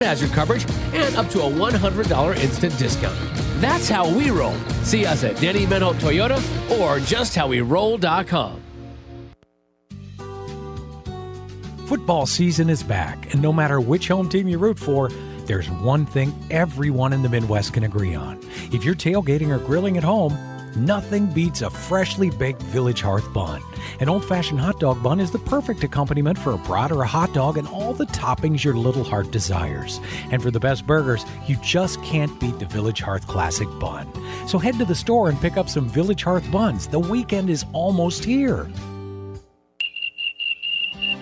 hazard coverage and up to a $100 instant discount. That's how we roll. See us at Denny Menho Toyota or justhowweroll.com. Football season is back, and no matter which home team you root for, there's one thing everyone in the Midwest can agree on. If you're tailgating or grilling at home, nothing beats a freshly baked Village Hearth bun. An old-fashioned hot dog bun is the perfect accompaniment for a brat or a hot dog and all the toppings your little heart desires. And for the best burgers, you just can't beat the Village Hearth Classic bun. So head to the store and pick up some Village Hearth buns. The weekend is almost here.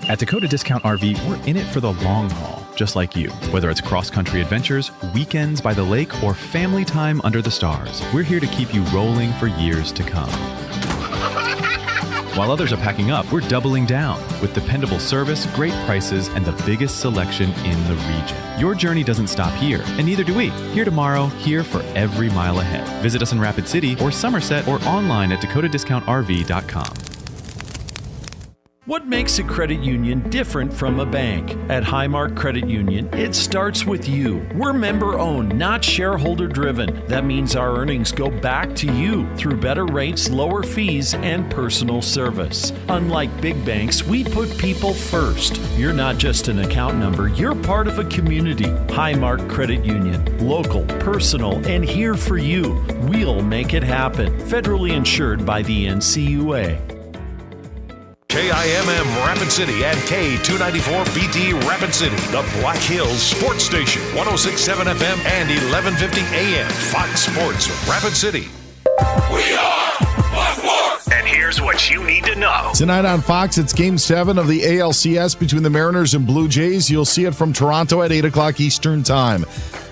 At Dakota Discount RV, we're in it for the long haul, just like you. Whether it's cross-country adventures, weekends by the lake, or family time under the stars, we're here to keep you rolling for years to come. While others are packing up, we're doubling down with dependable service, great prices, and the biggest selection in the region. Your journey doesn't stop here, and neither do we. Here tomorrow, here for every mile ahead. Visit us in Rapid City or Somerset or online at dakotadiscountrv.com. What makes a credit union different from a bank? At Highmark Credit Union, it starts with you. We're member-owned, not shareholder-driven. That means our earnings go back to you through better rates, lower fees, and personal service. Unlike big banks, we put people first. You're not just an account number, you're part of a community. Highmark Credit Union. Local, personal, and here for you. We'll make it happen. Federally insured by the NCUA. KIMM Rapid City and K294BT Rapid City, the Black Hills Sports Station, 106.7 FM and 1150 AM, Fox Sports Rapid City. We are Fox Sports! And here's what you need to know. Tonight on Fox, it's Game 7 of the ALCS between the Mariners and Blue Jays. You'll see it from Toronto at 8 o'clock Eastern Time.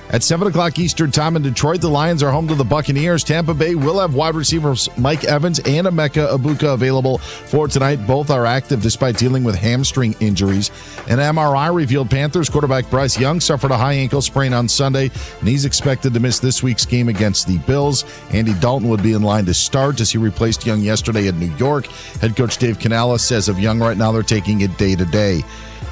At 7 o'clock Eastern Time in Detroit, the Lions are home to the Buccaneers. Tampa Bay will have wide receivers Mike Evans and Emeka Egbuka available for tonight. Both are active despite dealing with hamstring injuries. An MRI revealed Panthers quarterback Bryce Young suffered a high ankle sprain on Sunday, and he's expected to miss this week's game against the Bills. Andy Dalton would be in line to start as he replaced Young yesterday in New York. Head coach Dave Canales says of Young right now, they're taking it day to day.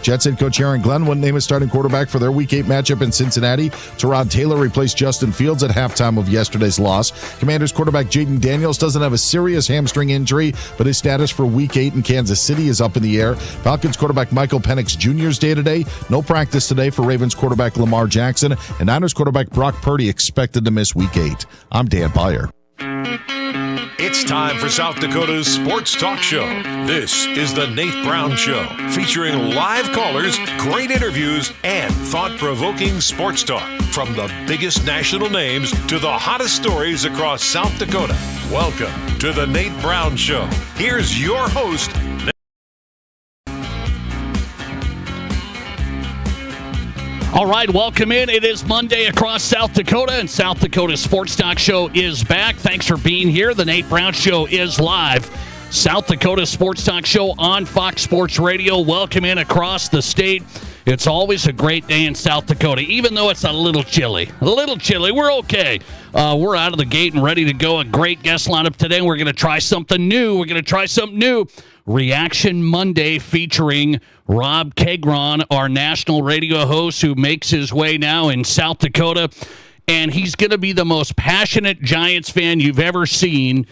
Jets head coach Aaron Glenn wouldn't name a starting quarterback for their Week 8 matchup in Cincinnati. Tyrod Taylor replaced Justin Fields at halftime of yesterday's loss. Commanders quarterback Jaden Daniels doesn't have a serious hamstring injury, but his status for Week 8 in Kansas City is up in the air. Falcons quarterback Michael Penix Jr.'s day-to-day. No practice today for Ravens quarterback Lamar Jackson. And Niners quarterback Brock Purdy expected to miss Week 8. I'm Dan Beyer. It's time for South Dakota's Sports Talk Show. This is the Nate Brown Show, featuring live callers, great interviews, and thought-provoking sports talk. From the biggest national names to the hottest stories across South Dakota. Welcome to the Nate Brown Show. Here's your host, All right, welcome in. It is Monday across South Dakota, and South Dakota Sports Talk Show is back. Thanks for being here. The Nate Brown Show is live. South Dakota Sports Talk Show on Fox Sports Radio. Welcome in across the state. It's always a great day in South Dakota, even though it's a little chilly. We're okay. We're out of the gate and ready to go. A great guest lineup today. We're going to try something new. Reaction Monday featuring Rob Keighron, our national radio host who makes his way now in South Dakota. And he's going to be the most passionate Giants fan you've ever seen.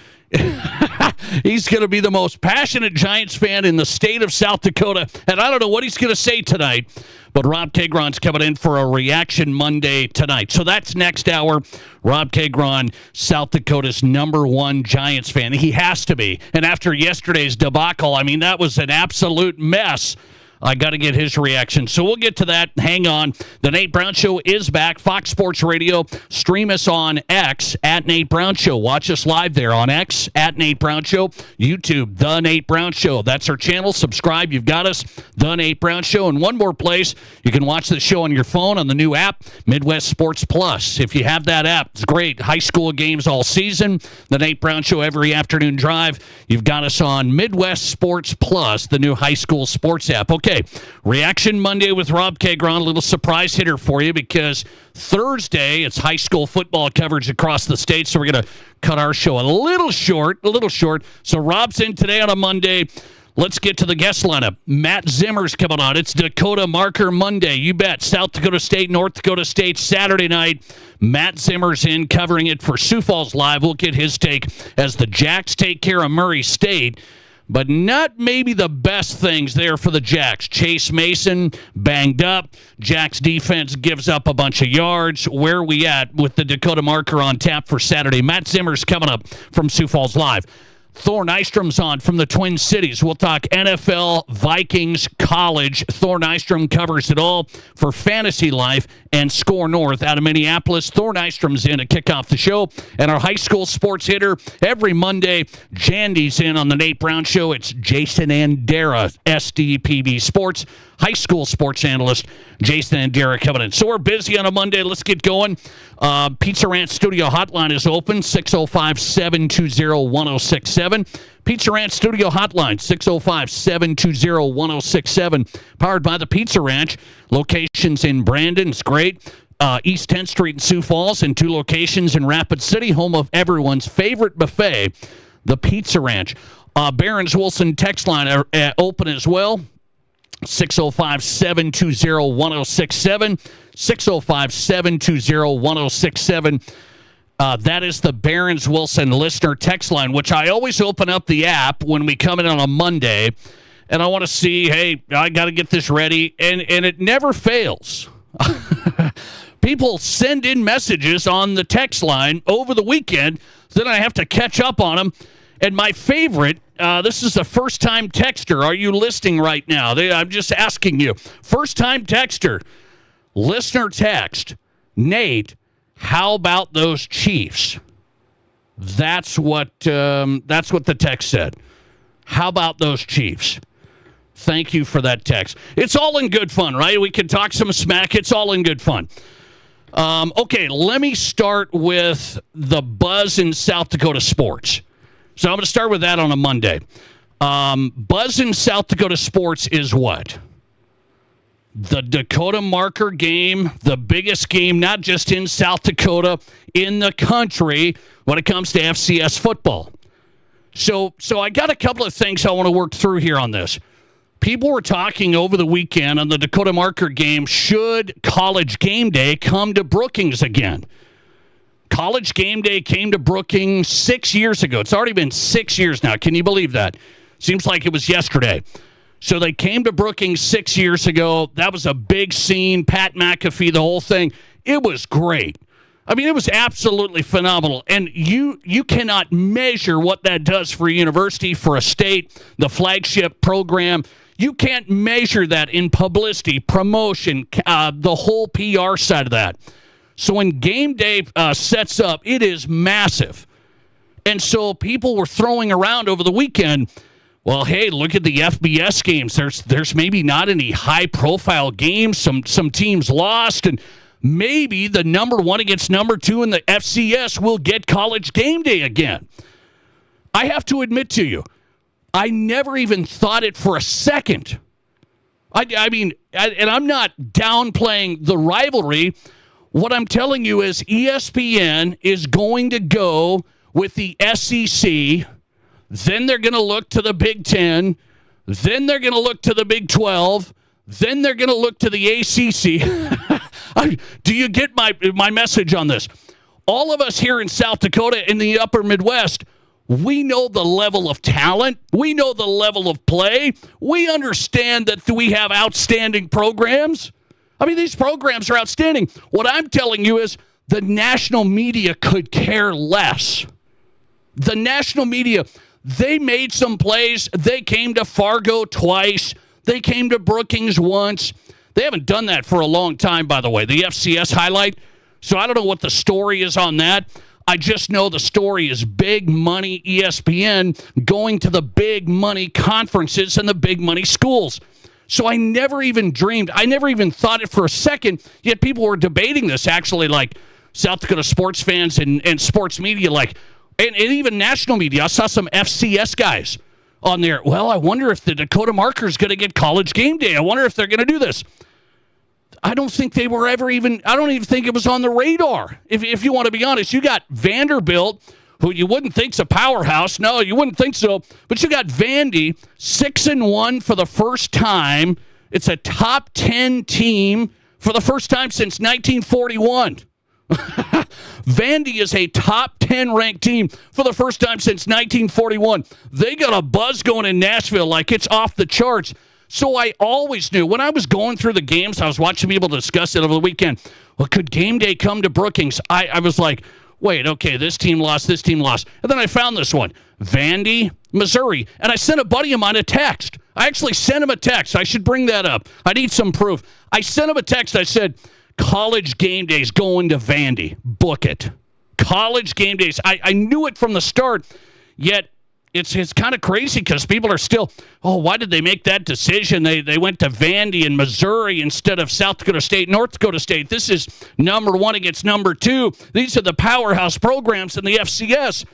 He's going to be the most passionate Giants fan in the state of South Dakota. And I don't know what he's going to say tonight, but Rob Keighron's coming in for a Reaction Monday tonight. So that's next hour. Rob Keighron, South Dakota's #1 Giants fan. He has to be. And after yesterday's debacle, I mean, that was an absolute mess. I got to get his reaction. So we'll get to that. Hang on. The Nate Brown Show is back. Fox Sports Radio. Stream us on X at Nate Brown Show. Watch us live there on X at Nate Brown Show. YouTube, The Nate Brown Show. That's our channel. Subscribe. You've got us. The Nate Brown Show. And one more place. You can watch the show on your phone on the new app, Midwest Sports Plus. If you have that app, it's great. High school games all season. The Nate Brown Show every afternoon drive. You've got us on Midwest Sports Plus, the new high school sports app. Okay. Reaction Monday with Rob Keighron. A little surprise hitter for you because Thursday it's high school football coverage across the state, so we're going to cut our show a little short. So Rob's in today on a Monday. Let's get to the guest lineup. Matt Zimmer's coming on. It's Dakota Marker Monday. You bet. South Dakota State, North Dakota State, Saturday night. Matt Zimmer's in covering it for Sioux Falls Live. We'll get his take as the Jacks take care of Murray State. But not maybe the best things there for the Jacks. Chase Mason banged up. Jacks defense gives up a bunch of yards. Where are we at with the Dakota Marker on tap for Saturday? Matt Zimmer's coming up from Sioux Falls Live. Thor Nystrom's on from the Twin Cities. We'll talk NFL, Vikings, college. Thor Nystrom covers it all for Fantasy Life and Score North out of Minneapolis. Thor Nystrom's in to kick off the show. And our high school sports hitter every Monday, Jandy's in on the Nate Brown Show. It's Jason Andera, SDPB Sports, high school sports analyst. Jason Andera coming in. So we're busy on a Monday. Let's get going. Pizza Ranch Studio Hotline is open, 605-720-1067. Pizza Ranch Studio Hotline, 605-720-1067. Powered by the Pizza Ranch. Locations in Brandon. It's great. East 10th Street in Sioux Falls, and 2 locations in Rapid City, home of everyone's favorite buffet, the Pizza Ranch. Barron's Wilson text line are open as well. 605-720-1067. 605-720-1067. That is the Barron's Wilson listener text line, which I always open up the app when we come in on a Monday, and I want to see, hey, I got to get this ready, and it never fails. People send in messages on the text line over the weekend, then I have to catch up on them. And my favorite, this is a first-time texter. Are you listening right now? I'm just asking you. First-time texter, listener text, Nate, how about those Chiefs? That's what the text said. How about those Chiefs? Thank you for that text. It's all in good fun, right? We can talk some smack. It's all in good fun. Okay, let me start with the buzz in South Dakota sports. So I'm going to start with that on a Monday. Buzz in South Dakota sports is what? The Dakota Marker game, the biggest game, not just in South Dakota, in the country when it comes to FCS football. So I got a couple of things I want to work through here on this. People were talking over the weekend on the Dakota Marker game, should College Game Day come to Brookings again? College Game Day came to Brookings 6 years ago. It's already been 6 years now. Can you believe that? Seems like it was yesterday. So they came to Brookings 6 years ago. That was a big scene. Pat McAfee, the whole thing. It was great. I mean, it was absolutely phenomenal. And you cannot measure what that does for a university, for a state, the flagship program. You can't measure that in publicity, promotion, the whole PR side of that. So when game day sets up, it is massive. And so people were throwing around over the weekend, well, hey, look at the FBS games. There's maybe not any high-profile games. Some teams lost, and maybe the number 1 against number 2 in the FCS will get College Game Day again. I have to admit to you, I never even thought it for a second. I mean, and I'm not downplaying the rivalry. What I'm telling you is ESPN is going to go with the SEC, then they're going to look to the Big Ten, then they're going to look to the Big 12, then they're going to look to the ACC. Do you get my message on this? All of us here in South Dakota in the upper Midwest, we know the level of talent. We know the level of play. We understand that we have outstanding programs. I mean, these programs are outstanding. What I'm telling you is the national media could care less. The national media, they made some plays. They came to Fargo twice. They came to Brookings once. They haven't done that for a long time, by the way, the FCS highlight. So I don't know what the story is on that. I just know the story is big money ESPN going to the big money conferences and the big money schools. So I never even dreamed, I never even thought it for a second, yet people were debating this actually, like South Dakota sports fans and sports media, like, and even national media. I saw some FCS guys on there. Well, I wonder if the Dakota Marker is going to get College Game Day. I wonder if they're going to do this. I don't think they were ever even, I don't even think it was on the radar. If you want to be honest, you got Vanderbilt, who you wouldn't think's a powerhouse. No, you wouldn't think so. But you got Vandy, 6-1 for the first time. It's a top 10 team for the first time since 1941. Vandy is a top 10 ranked team for the first time since 1941. They got a buzz going in Nashville like it's off the charts. So I always knew when I was going through the games, I was watching people discuss it over the weekend. Well, could game day come to Brookings? I was like, wait, okay, this team lost. And then I found this one, Vandy, Missouri. And I sent a buddy of mine a text. I actually sent him a text. I should bring that up. I need some proof. I sent him a text. I said, College game days going to Vandy. Book it. College game days. I knew it from the start, yet it's kind of crazy because people are still, why did they make that decision? They went to Vandy in Missouri instead of South Dakota State, North Dakota State. This is number 1 against number 2. These are the powerhouse programs in the FCS.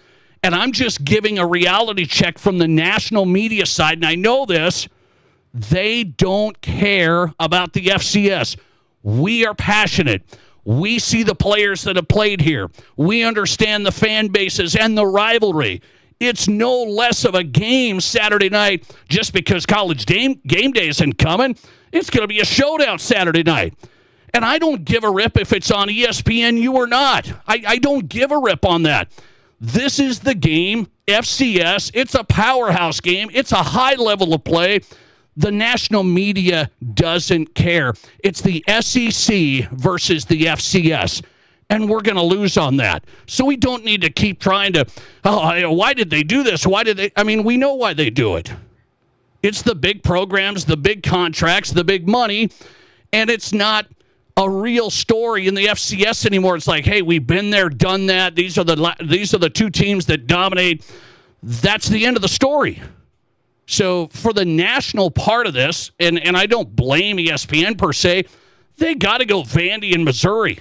And I'm just giving a reality check from the national media side, and I know this. They don't care about the FCS. We are passionate. We see the players that have played here. We understand the fan bases and the rivalry. It's no less of a game Saturday night just because college game day isn't coming. It's going to be a showdown Saturday night. And I don't give a rip if it's on ESPNU or not. I don't give a rip on that. This is the game, FCS. It's a powerhouse game. It's a high level of play. The national media doesn't care. It's the SEC versus the FCS. And we're going to lose on that. So we don't need to keep trying to, why did they do this? We know why they do it. It's the big programs, the big contracts, the big money, and it's not a real story in the FCS anymore. It's like, hey, we've been there, done that. These are the 2 teams that dominate. That's the end of the story. So for the national part of this, and I don't blame ESPN per se, they got to go Vandy and Missouri.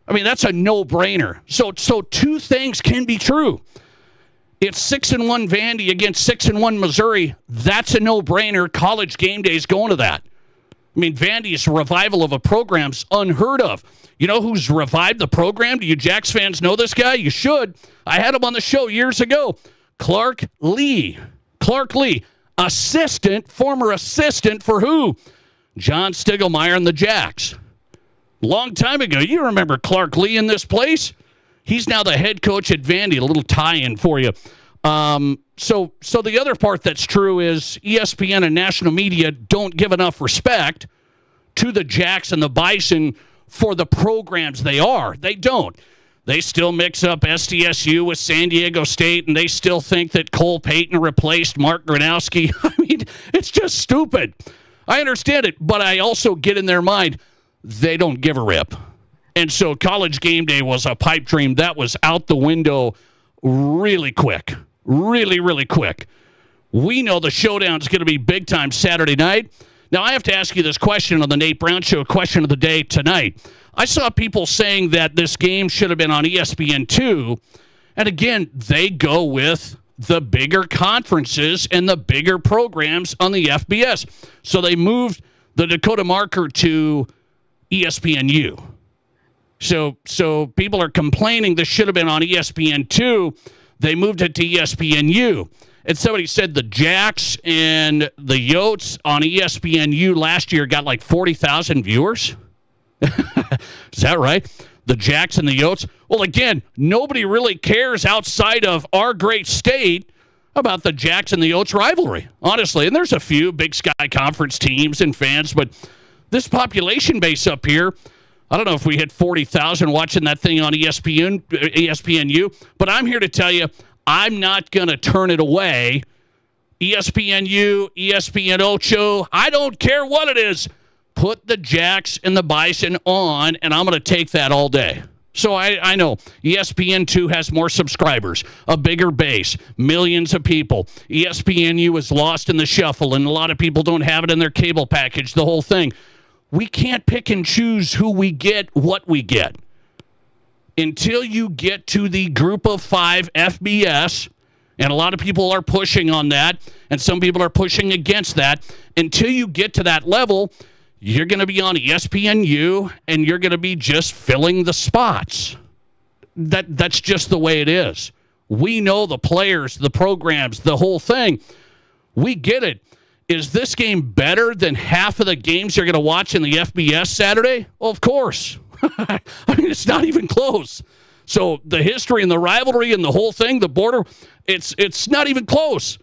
That's a no-brainer. So 2 things can be true. It's 6-1 Vandy against 6-1 Missouri. That's a no-brainer. College game day is going to that. Vandy's revival of a program's unheard of. You know who's revived the program? Do you Jacks fans know this guy? You should. I had him on the show years ago. Clark Lee. Former assistant for who? John Stiegelmeier and the Jacks. Long time ago. You remember Clark Lee in this place? He's now the head coach at Vandy. A little tie-in for you. So the other part that's true is ESPN and national media don't give enough respect to the Jacks and the Bison for the programs they are. They don't. They still mix up SDSU with San Diego State, and they still think that Cole Payton replaced Mark Gronowski. It's just stupid. I understand it, but I also get in their mind, they don't give a rip. And so college game day was a pipe dream. That was out the window really quick. Really, really quick. We know the showdown is going to be big time Saturday night. Now, I have to ask you this question on the Nate Brown Show, question of the day tonight. I saw people saying that this game should have been on ESPN2. And again, they go with the bigger conferences and the bigger programs on the FBS. So they moved the Dakota marker to ESPNU. So people are complaining this should have been on ESPN2. They moved it to ESPNU. And somebody said the Jacks and the Yotes on ESPNU last year got like 40,000 viewers. Is that right? The Jacks and the Yotes? Well, again, nobody really cares outside of our great state about the Jacks and the Yotes rivalry, honestly. And there's a few Big Sky Conference teams and fans, but this population base up here, I don't know if we hit 40,000 watching that thing on ESPNU, but I'm here to tell you, I'm not going to turn it away. ESPNU, ESPN Ocho, I don't care what it is. Put the Jacks and the Bison on, and I'm going to take that all day. So I know ESPN2 has more subscribers, a bigger base, millions of people. ESPNU is lost in the shuffle, and a lot of people don't have it in their cable package, the whole thing. We can't pick and choose who we get, what we get. Until you get to the group of 5 FBS, and a lot of people are pushing on that, and some people are pushing against that, until you get to that level, you're going to be on ESPNU, and you're going to be just filling the spots. That's just the way it is. We know the players, the programs, the whole thing. We get it. Is this game better than half of the games you're going to watch in the FBS Saturday? Well, of course. I mean, it's not even close. So the history and the rivalry and the whole thing, the border, it's not even close.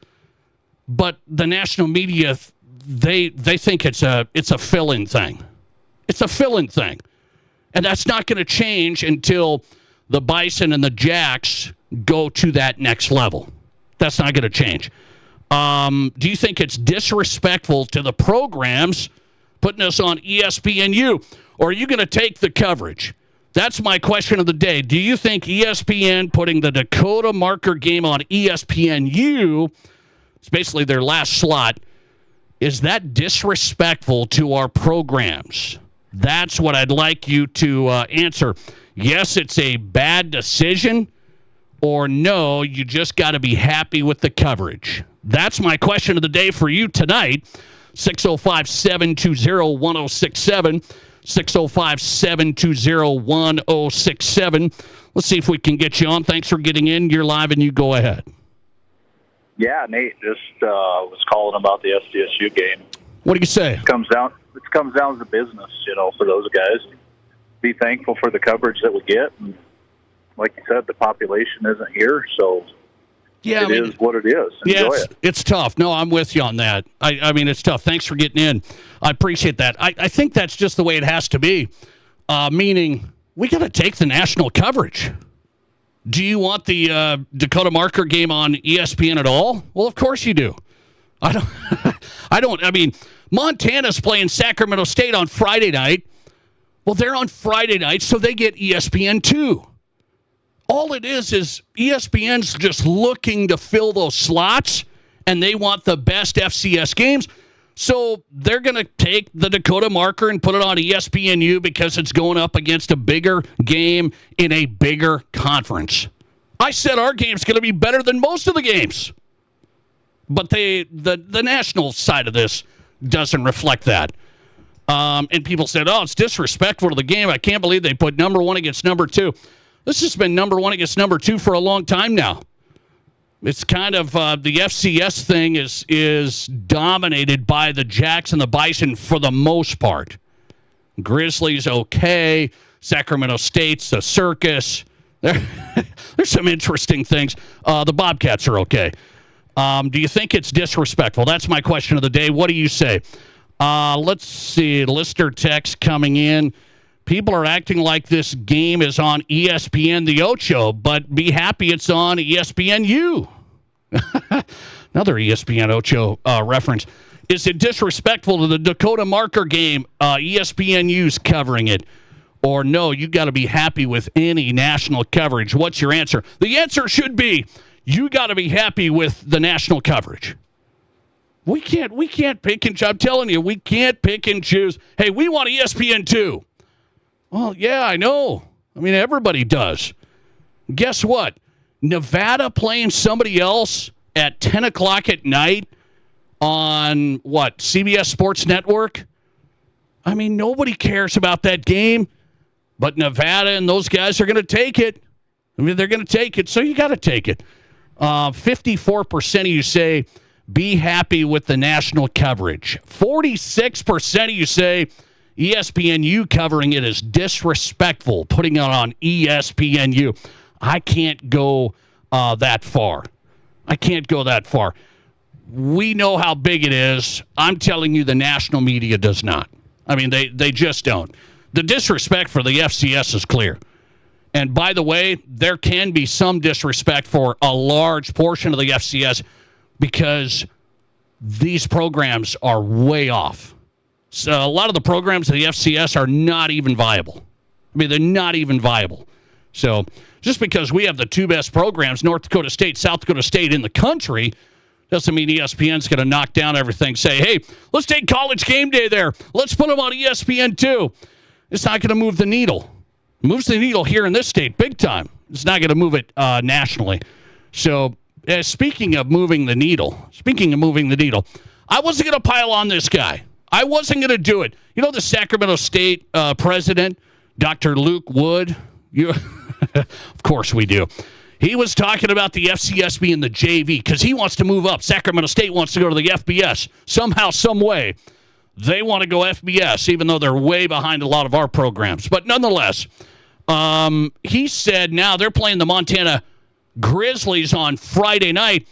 But the national media, they think it's a fill-in thing. It's a fill-in thing. And that's not going to change until the Bison and the Jacks go to that next level. That's not going to change. Do you think it's disrespectful to the programs putting us on ESPNU? Or are you going to take the coverage? That's my question of the day. Do you think ESPN putting the Dakota Marker game on ESPNU, it's basically their last slot, is that disrespectful to our programs? That's what I'd like you to answer. Yes, it's a bad decision, or no, you just got to be happy with the coverage. That's my question of the day for you tonight. 605-720-1067. 605-720-1067. Let's see if we can get you on. Thanks for getting in. You're live, and you go ahead. Yeah, Nate, just was calling about the SDSU game. What do you say? It comes down to the business, for those guys. Be thankful for the coverage that we get. And like you said, the population isn't here, so yeah, it is what it is. Enjoy it. It's tough. No, I'm with you on that. I mean, it's tough. Thanks for getting in. I appreciate that. I think that's just the way it has to be, meaning we got to take the national coverage. Do you want the Dakota Marker game on ESPN at all? Well, of course you do. I don't. I mean, Montana's playing Sacramento State on Friday night. Well, they're on Friday night, so they get ESPN too. All it is ESPN's just looking to fill those slots, and they want the best FCS games. So they're going to take the Dakota Marker and put it on ESPNU because it's going up against a bigger game in a bigger conference. I said our game's going to be better than most of the games. But the national side of this doesn't reflect that. And people said, oh, it's disrespectful to the game. I can't believe they put number one against number two. This has been number one against number two for a long time now. It's kind of the FCS thing is dominated by the Jacks and the Bison for the most part. Grizzlies, okay. Sacramento State's a circus. There's some interesting things. The Bobcats are okay. Do you think it's disrespectful? That's my question of the day. What do you say? Let's see. Listener text coming in. People are acting like this game is on ESPN The Ocho, but be happy it's on ESPNU. Another ESPN Ocho reference. Is it disrespectful to the Dakota Marker game? ESPNU's covering it. Or no, you got to be happy with any national coverage. What's your answer? The answer should be you got to be happy with the national coverage. We can't pick and choose. I'm telling you, we can't pick and choose. Hey, we want ESPN too. Well, yeah, I know. I mean, everybody does. Guess what? Nevada playing somebody else at 10 o'clock at night on, what, CBS Sports Network? I mean, nobody cares about that game, but Nevada and those guys are going to take it. I mean, they're going to take it, so you got to take it. 54% of you say, be happy with the national coverage. 46% of you say, ESPNU covering it is disrespectful, putting it on ESPNU. I can't go that far. I can't go that far. We know how big it is. I'm telling you the national media does not. I mean, they just don't. The disrespect for the FCS is clear. And by the way, there can be some disrespect for a large portion of the FCS because these programs are way off. So a lot of the programs of the FCS are not even viable. I mean, they're not even viable. So just because we have the two best programs, North Dakota State, South Dakota State, in the country, doesn't mean ESPN's going to knock down everything. Say, hey, let's take College Game Day there. Let's put them on ESPN too. It's not going to move the needle. It moves the needle here in this state big time. It's not going to move it nationally. So speaking of moving the needle, I wasn't going to pile on this guy. I wasn't going to do it. You know the Sacramento State president, Dr. Luke Wood? Of course we do. He was talking about the FCS being the JV because he wants to move up. Sacramento State wants to go to the FBS. Somehow, some way, they want to go FBS, even though they're way behind a lot of our programs. But nonetheless, he said now they're playing the Montana Grizzlies on Friday night.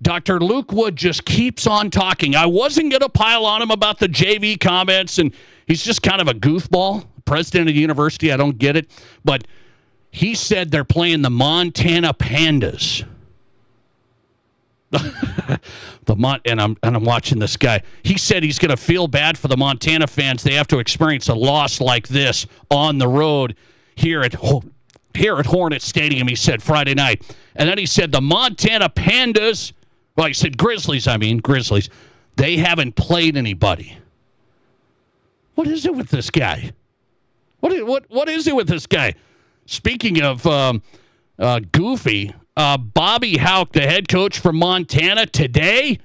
Dr. Luke Wood just keeps on talking. I wasn't going to pile on him about the JV comments, and he's just kind of a goofball. President of the university, I don't get it. But he said they're playing the Montana Pandas. And I'm watching this guy. He said he's going to feel bad for the Montana fans. They have to experience a loss like this on the road here at Hornet Stadium, he said, Friday night. And then he said the Montana Pandas, well, he said Grizzlies, they haven't played anybody. What is it with this guy? What is it with this guy? Speaking of goofy, Bobby Houck, the head coach from Montana today,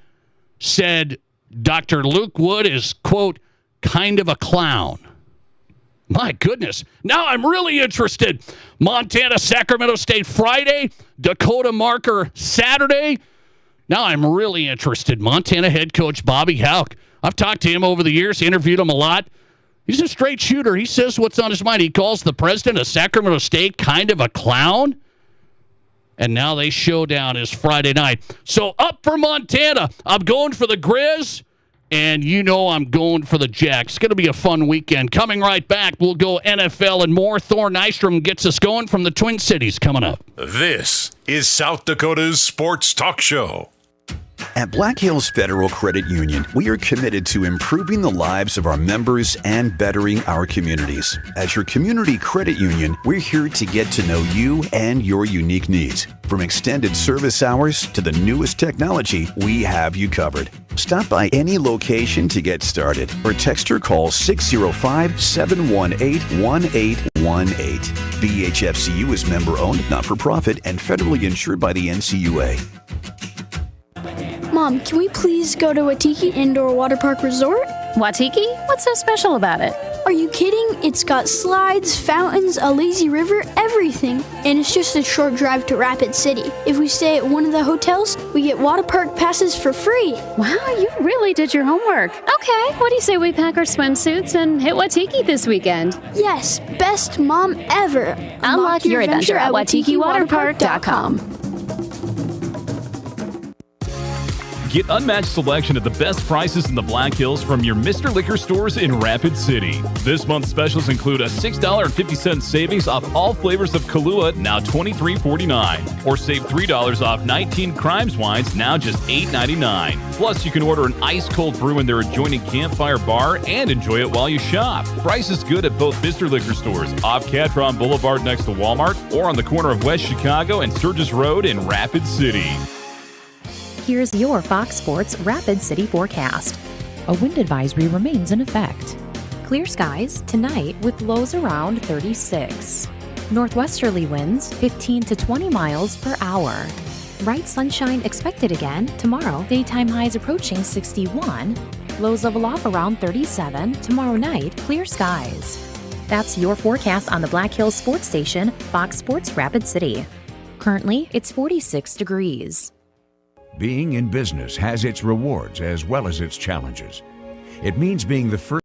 said Dr. Luke Wood is, quote, kind of a clown. My goodness. Now I'm really interested. Montana, Sacramento State Friday, Dakota Marker Saturday. Now I'm really interested. Montana head coach Bobby Houck. I've talked to him over the years, interviewed him a lot. He's a straight shooter. He says what's on his mind. He calls the president of Sacramento State kind of a clown. And now they showdown is Friday night. So up for Montana. I'm going for the Grizz. And you know I'm going for the Jacks. It's going to be a fun weekend. Coming right back, we'll go NFL and more. Thor Nystrom gets us going from the Twin Cities coming up. This is South Dakota's Sports Talk Show. At Black Hills Federal Credit Union, we are committed to improving the lives of our members and bettering our communities. As your community credit union, we're here to get to know you and your unique needs. From extended service hours to the newest technology, we have you covered. Stop by any location to get started or text or call 605-718-1818. BHFCU is member-owned, not-for-profit, and federally insured by the NCUA. Mom, can we please go to Watiki Indoor Water Park Resort? Watiki? What's so special about it? Are you kidding? It's got slides, fountains, a lazy river, everything. And it's just a short drive to Rapid City. If we stay at one of the hotels, we get water park passes for free. Wow, you really did your homework. Okay, what do you say we pack our swimsuits and hit Watiki this weekend? Yes, best mom ever. Unlock your adventure at WatikiWaterpark.com. Get unmatched selection at the best prices in the Black Hills from your Mr. Liquor stores in Rapid City. This month's specials include a $6.50 savings off all flavors of Kahlua, now $23.49. Or save $3 off 19 Crimes wines, now just $8.99. Plus, you can order an ice-cold brew in their adjoining Campfire Bar and enjoy it while you shop. Price is good at both Mr. Liquor stores, off Catron Boulevard next to Walmart, or on the corner of West Chicago and Sturgis Road in Rapid City. Here's your Fox Sports Rapid City forecast. A wind advisory remains in effect. Clear skies tonight with lows around 36. Northwesterly winds 15 to 20 miles per hour. Bright sunshine expected again tomorrow. Daytime highs approaching 61. Lows level off around 37. Tomorrow night, clear skies. That's your forecast on the Black Hills Sports Station, Fox Sports Rapid City. Currently, it's 46 degrees. Being in business has its rewards as well as its challenges. It means being the first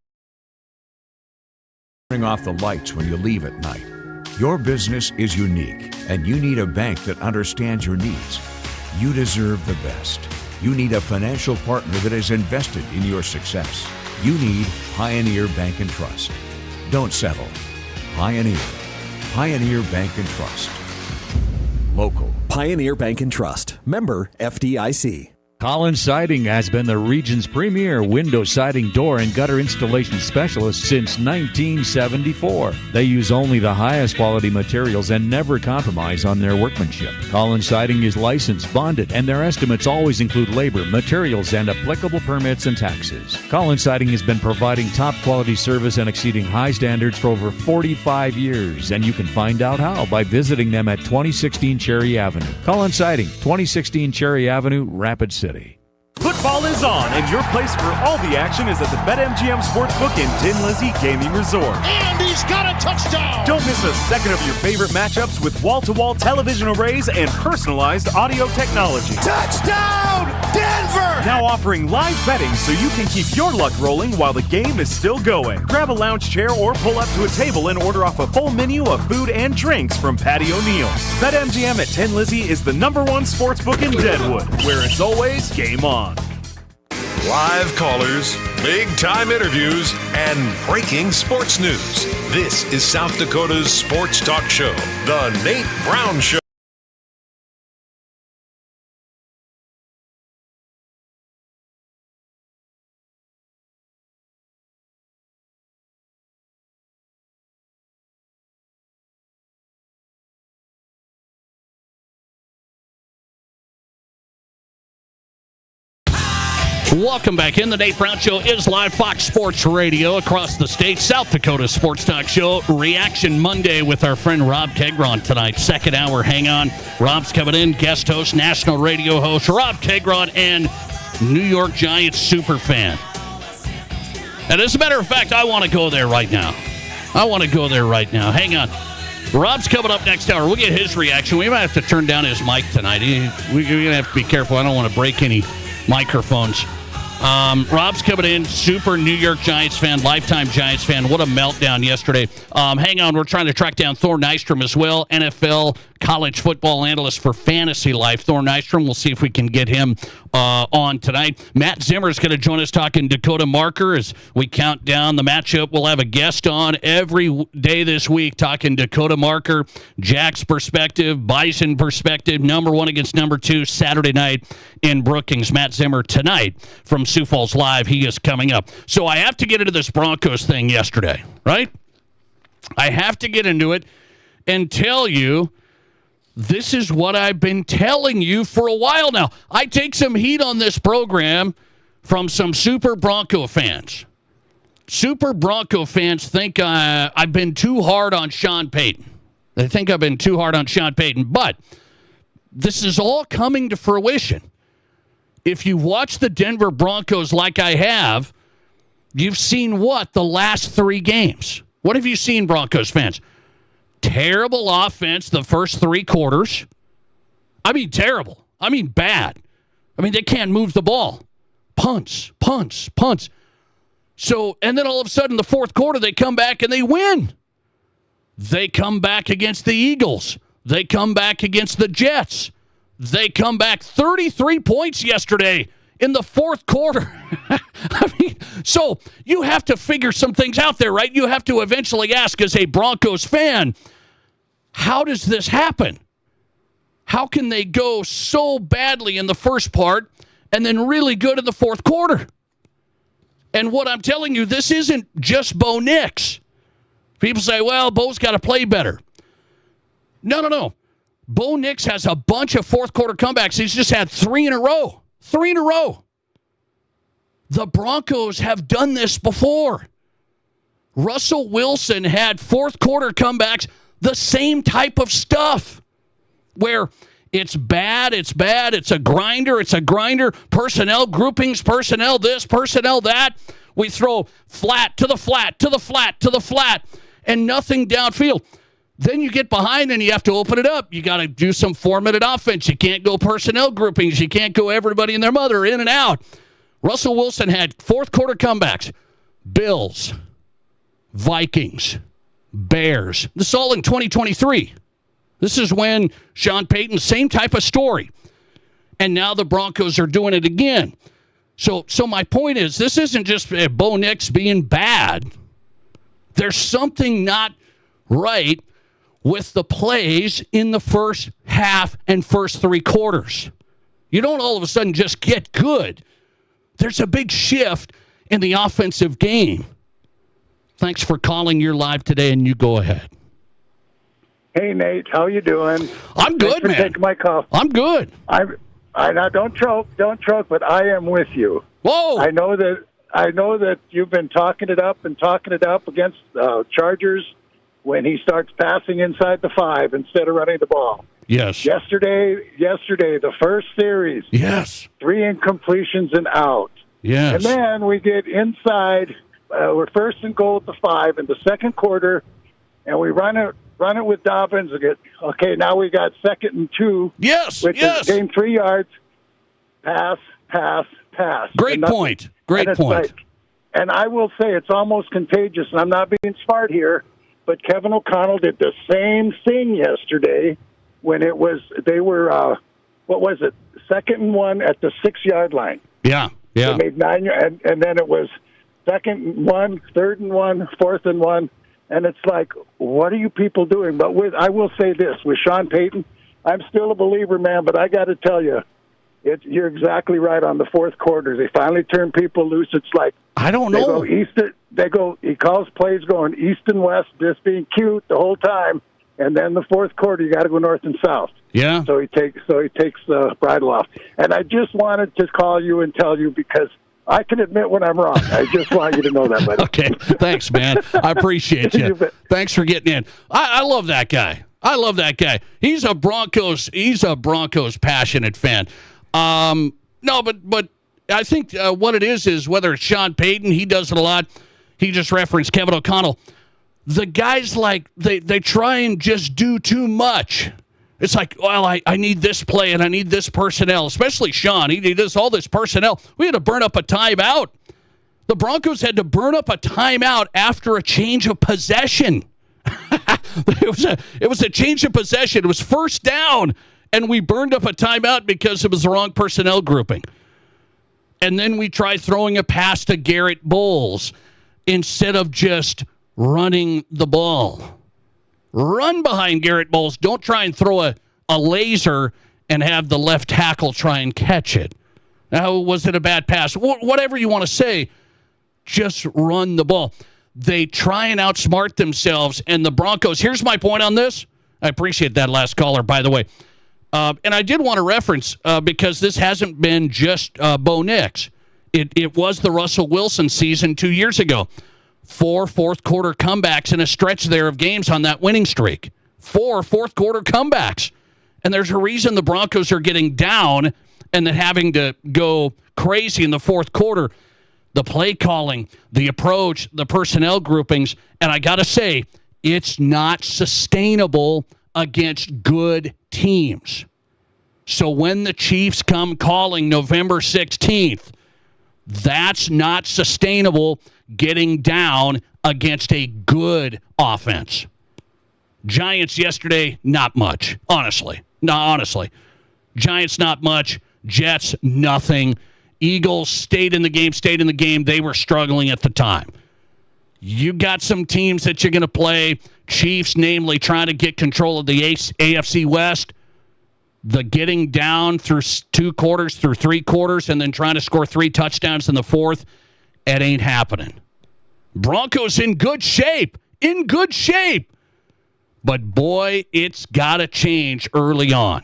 to turn off the lights when you leave at night. Your business is unique, and you need a bank that understands your needs. You deserve the best. You need a financial partner that is invested in your success. You need Pioneer Bank and Trust. Don't settle. Pioneer. Pioneer Bank and Trust. Local. Pioneer Bank and Trust. Member FDIC. Collins Siding has been the region's premier window siding, door, and gutter installation specialist since 1974. They use only the highest quality materials and never compromise on their workmanship. Collins Siding is licensed, bonded, and their estimates always include labor, materials, and applicable permits and taxes. Collins Siding has been providing top quality service and exceeding high standards for over 45 years, and you can find out how by visiting them at 2016 Cherry Avenue. Collins Siding, 2016 Cherry Avenue, Rapid City. Football Powerball is on, and your place for all the action is at the BetMGM Sportsbook in Tin Lizzie Gaming Resort. And he's got a touchdown! Don't miss a second of your favorite matchups with wall-to-wall television arrays and personalized audio technology. Touchdown, Denver! Now offering live betting so you can keep your luck rolling while the game is still going. Grab a lounge chair or pull up to a table and order off a full menu of food and drinks from Patty O'Neill's. BetMGM at 10 Lizzie is the #1 sportsbook in Deadwood, where it's always game on. Live callers, big-time interviews, and breaking sports news. This is South Dakota's sports talk show, The Nate Brown Show. Welcome back in. The Nate Brown Show is live. Fox Sports Radio across the state. South Dakota Sports Talk Show. Reaction Monday with our friend Rob Keighron tonight. Second hour. Hang on. Rob's coming in. Guest host, national radio host, Rob Keighron, and New York Giants super fan. And as a matter of fact, I want to go there right now. Hang on. Rob's coming up next hour. We'll get his reaction. We might have to turn down his mic tonight. We're going to have to be careful. I don't want to break any microphones. Rob's coming in, super New York Giants fan, lifetime Giants fan. What a meltdown yesterday. Hang on, we're trying to track down Thor Nystrom as well, NFL college football analyst for Fantasy Life. Thor Nystrom, we'll see if we can get him on tonight. Matt Zimmer is going to join us talking Dakota Marker as we count down the matchup. We'll have a guest on every day this week talking Dakota Marker, Jack's perspective, Bison perspective, #1 against #2, Saturday night in Brookings. Matt Zimmer tonight from Sioux Falls Live. He is coming up. So I have to get into this Broncos thing yesterday, right? I have to get into it and tell you this is what I've been telling you for a while now. I take some heat on this program from some Super Bronco fans. Super Bronco fans think I've been too hard on Sean Payton. They think I've been too hard on Sean Payton. But this is all coming to fruition. If you watch the Denver Broncos like I have, you've seen what? The last 3 games. What have you seen, Broncos fans? Terrible offense the first 3 quarters. I mean, terrible. I mean, bad. I mean, they can't move the ball. Punts. So, and then all of a sudden, the fourth quarter, they come back and they win. They come back against the Eagles. They come back against the Jets. They come back 33 points yesterday in the fourth quarter. I mean, so you have to figure some things out there, right? You have to eventually ask, as a Broncos fan, how does this happen? How can they go so badly in the first part and then really good in the fourth quarter? And what I'm telling you, this isn't just Bo Nix. People say, well, Bo's got to play better. No. Bo Nix has a bunch of fourth quarter comebacks. He's just had 3 in a row. 3 in a row. The Broncos have done this before. Russell Wilson had fourth quarter comebacks, the same type of stuff, where it's bad, it's a grinder, personnel groupings, personnel this, personnel that. We throw flat to the flat, to the flat, to the flat, and nothing downfield. Then you get behind and you have to open it up. You got to do some 4-minute offense. You can't go personnel groupings. You can't go everybody and their mother in and out. Russell Wilson had fourth quarter comebacks. Bills, Vikings, Bears. This is all in 2023. This is when Sean Payton, same type of story. And now the Broncos are doing it again. So my point is, this isn't just Bo Nix being bad. There's something not right with the plays in the first half and first 3 quarters. You don't all of a sudden just get good. There's a big shift in the offensive game. Thanks for calling. You're live today, and you go ahead. Hey, Nate. How you doing? I'm good, man. Thanks for taking my call. I'm good. I now don't choke, but I am with you. Whoa! I know that you've been talking it up against Chargers when he starts passing inside the 5 instead of running the ball. Yes. Yesterday, the first series. Yes. 3 incompletions and out. Yes. And then we get inside. We're first and goal at the 5 in the second quarter, and we run it with Dobbins. And okay, now we got 2nd and 2. Yes. Which is gain 3 yards. Pass. Great point. Great point. And I will say it's almost contagious, and I'm not being smart here, but Kevin O'Connell did the same thing yesterday when they were, 2nd and 1 at the 6-yard line. Yeah. They made 9, and then it was 2nd and 1, 3rd and 1, 4th and 1, and it's like, what are you people doing? But I will say this, with Sean Payton, I'm still a believer, man, but I got to tell you, you're exactly right on the 4th quarter. They finally turn people loose. It's like, I don't know. He calls plays going east and west, just being cute the whole time. And then the 4th quarter, you got to go north and south. Yeah. So he takes the bridle off. And I just wanted to call you and tell you because I can admit when I'm wrong. I just want you to know that, buddy. Okay. Thanks, man. I appreciate you. Thanks for getting in. I love that guy. He's a Broncos passionate fan. No, but I think what it is whether it's Sean Payton, he does it a lot. He just referenced Kevin O'Connell. The guys, like, they try and just do too much. It's like, well, I need this play and I need this personnel, especially Sean. He does all this personnel. We had to burn up a timeout. The Broncos had to burn up a timeout after a change of possession. It was a change of possession. It was first down, and we burned up a timeout because it was the wrong personnel grouping. And then we tried throwing a pass to Garrett Bowles instead of just running the ball. Run behind Garrett Bowles. Don't try and throw a laser and have the left tackle try and catch it. Now, was it a bad pass? Whatever you want to say, just run the ball. They try and outsmart themselves, and the Broncos, here's my point on this. I appreciate that last caller, by the way. And I did want to reference, because this hasn't been just Bo Nix. It was the Russell Wilson season 2 years ago. 4 fourth-quarter comebacks in a stretch there of games on that winning streak. 4 fourth-quarter comebacks. And there's a reason the Broncos are getting down and then having to go crazy in the fourth quarter. The play calling, the approach, the personnel groupings, and I got to say, it's not sustainable against good teams. So when the Chiefs come calling November 16th, that's not sustainable getting down against a good offense. Giants yesterday, not much, honestly. No, honestly. Giants, not much. Jets, nothing. Eagles stayed in the game. They were struggling at the time. You got some teams that you're going to play. Chiefs, namely, trying to get control of the AFC West. The getting down through 2 quarters, through 3 quarters, and then trying to score 3 touchdowns in the fourth, it ain't happening. Broncos in good shape. But, boy, it's got to change early on.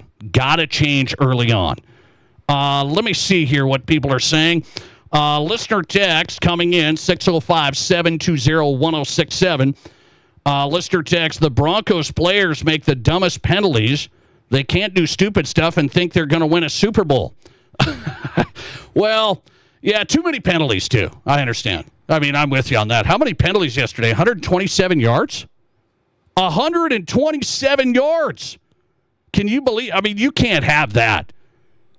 Let me see here what people are saying. Listener text coming in, 605-720-1067. Listener text, the Broncos players make the dumbest penalties. They can't do stupid stuff and think they're going to win a Super Bowl. Well, yeah, too many penalties, too. I understand. I mean, I'm with you on that. How many penalties yesterday? 127 yards? 127 yards. Can you believe? I mean, you can't have that.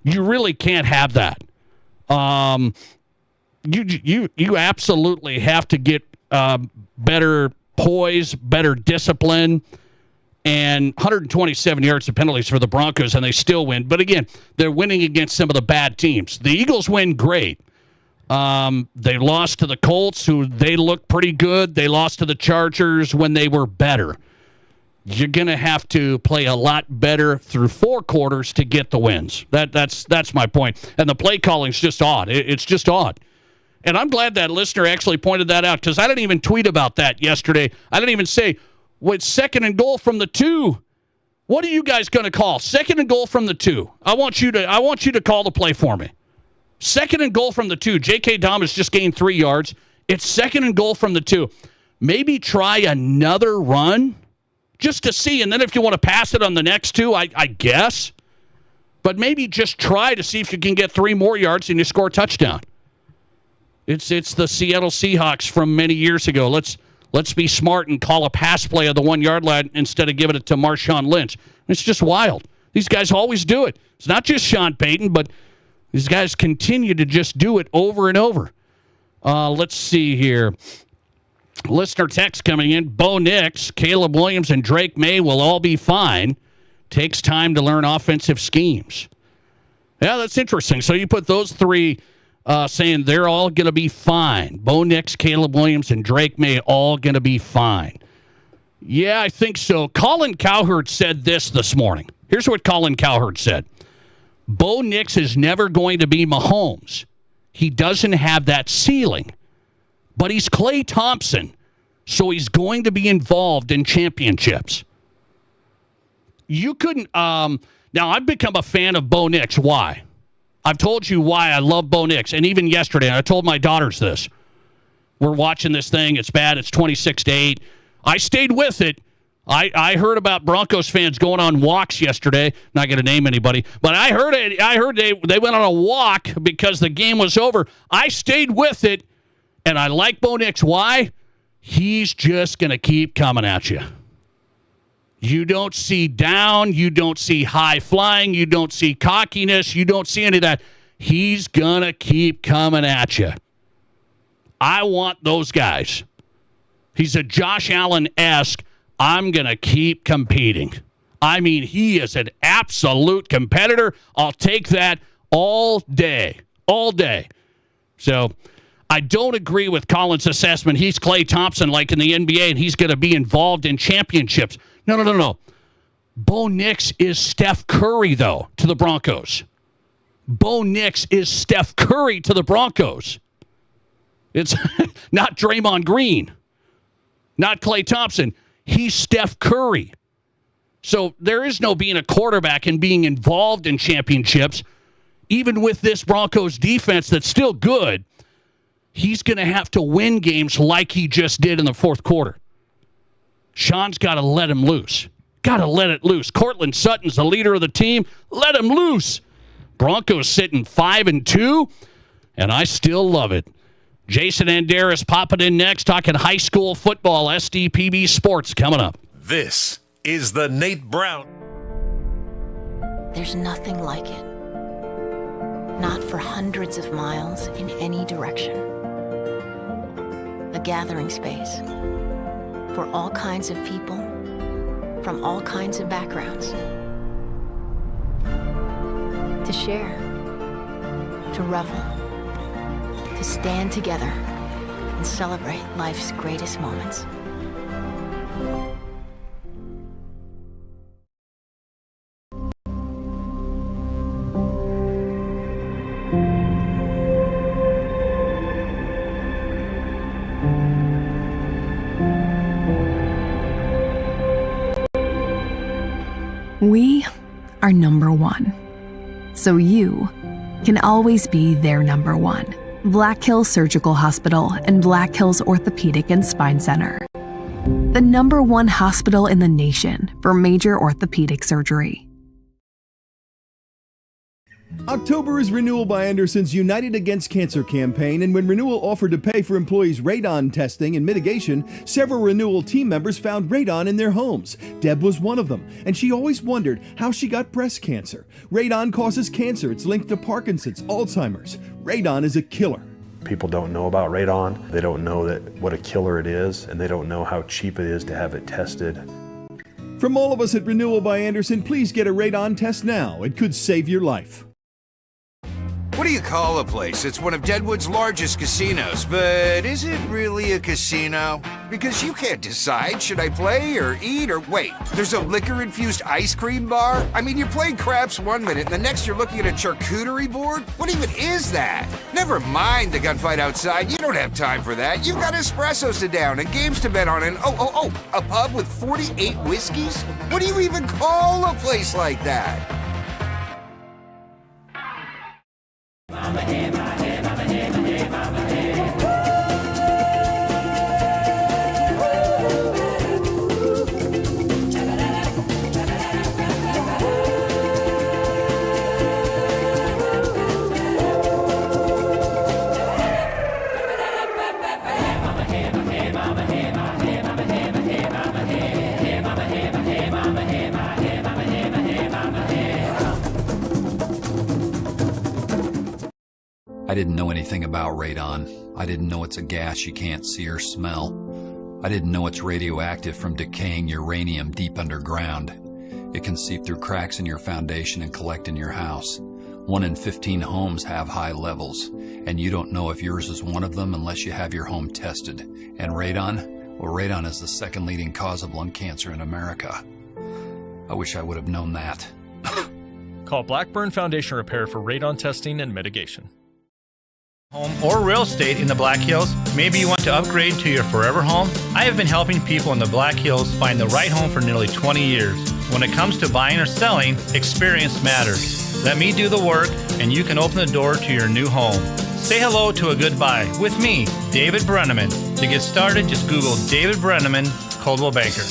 You really can't have that. You absolutely have to get better poise, better discipline, and 127 yards of penalties for the Broncos, and they still win. But again, they're winning against some of the bad teams. The Eagles win great. They lost to the Colts, who they look pretty good. They lost to the Chargers when they were better. You're going to have to play a lot better through 4 quarters to get the wins. That's my point. And the play calling's just odd. It's just odd. And I'm glad that listener actually pointed that out, because I didn't even tweet about that yesterday. I didn't even say, what's 2nd and goal from the 2? What are you guys going to call? 2nd and goal from the 2. I want you to call the play for me. 2nd and goal from the 2. J.K. Domas just gained 3 yards. It's 2nd and goal from the 2. maybe try another run just to see. And then if you want to pass it on the next two, I guess. But maybe just try to see if you can get 3 more yards and you score a touchdown. It's the Seattle Seahawks from many years ago. Let's be smart and call a pass play of the 1 yard line instead of giving it to Marshawn Lynch. It's just wild. These guys always do it. It's not just Sean Payton, but these guys continue to just do it over and over. Let's see here. Listener text coming in. Bo Nix, Caleb Williams, and Drake May will all be fine. Takes time to learn offensive schemes. Yeah, that's interesting. So you put those 3 saying they're all going to be fine. Bo Nix, Caleb Williams, and Drake May all going to be fine. Yeah, I think so. Colin Cowherd said this morning. Here's what Colin Cowherd said. Bo Nix is never going to be Mahomes. He doesn't have that ceiling. But he's Klay Thompson, so he's going to be involved in championships. You couldn't... now, I've become a fan of Bo Nix. Why? I've told you why I love Bo Nix. And even yesterday, I told my daughters this. We're watching this thing. It's bad. It's 26-8. I stayed with it. I heard about Broncos fans going on walks yesterday. Not going to name anybody, but I heard it. I heard they went on a walk because the game was over. I stayed with it, and I like Bo Nix. Why? He's just going to keep coming at you. You don't see down. You don't see high flying. You don't see cockiness. You don't see any of that. He's going to keep coming at you. I want those guys. He's a Josh Allen-esque, I'm going to keep competing. I mean, he is an absolute competitor. I'll take that all day. All day. So I don't agree with Colin's assessment. He's Klay Thompson like in the NBA, and he's going to be involved in championships. No. Bo Nix is Steph Curry, though, to the Broncos. Bo Nix is Steph Curry to the Broncos. It's not Draymond Green. Not Klay Thompson. He's Steph Curry. So there is no being a quarterback and being involved in championships. Even with this Broncos defense that's still good, he's going to have to win games like he just did in the fourth quarter. Sean's got to let him loose. Got to let it loose. Cortland Sutton's the leader of the team. Let him loose. Broncos sitting 5-2, and I still love it. Jason Andera is popping in next, talking high school football, SDPB sports coming up. This is the Nate Brown. There's nothing like it. Not for hundreds of miles in any direction. A gathering space for all kinds of people from all kinds of backgrounds. To share, to revel, to stand together and celebrate life's greatest moments. We are number one, so you can always be their number one. Black Hills Surgical Hospital and Black Hills Orthopedic and Spine Center. The number one hospital in the nation for major orthopedic surgery. October is Renewal by Anderson's United Against Cancer campaign, and when Renewal offered to pay for employees' radon testing and mitigation, several Renewal team members found radon in their homes. Deb was one of them, and she always wondered how she got breast cancer. Radon causes cancer. It's linked to Parkinson's, Alzheimer's. Radon is a killer. People don't know about radon. They don't know what a killer it is, and they don't know how cheap it is to have it tested. From all of us at Renewal by Anderson, please get a radon test now. It could save your life. What do you call a place? It's one of Deadwood's largest casinos, but is it really a casino? Because you can't decide, should I play or eat or wait? There's a liquor-infused ice cream bar? I mean, you're playing craps 1 minute, and the next you're looking at a charcuterie board? What even is that? Never mind the gunfight outside, you don't have time for that. You've got espressos to down and games to bet on, and a pub with 48 whiskeys? What do you even call a place like that? I didn't know anything about radon. I didn't know it's a gas you can't see or smell. I didn't know it's radioactive from decaying uranium deep underground. It can seep through cracks in your foundation and collect in your house. 1 in 15 homes have high levels, and you don't know if yours is one of them unless you have your home tested. And radon? Well, radon is the second leading cause of lung cancer in America. I wish I would have known that. Call Blackburn Foundation Repair for radon testing and mitigation. Home or real estate in the Black Hills? Maybe you want to upgrade to your forever home? I have been helping people in the Black Hills find the right home for nearly 20 years. When it comes to buying or selling, experience matters. Let me do the work, and you can open the door to your new home. Say hello to a good buy with me, David Brenneman. To get started, just Google David Brenneman, Coldwell Banker.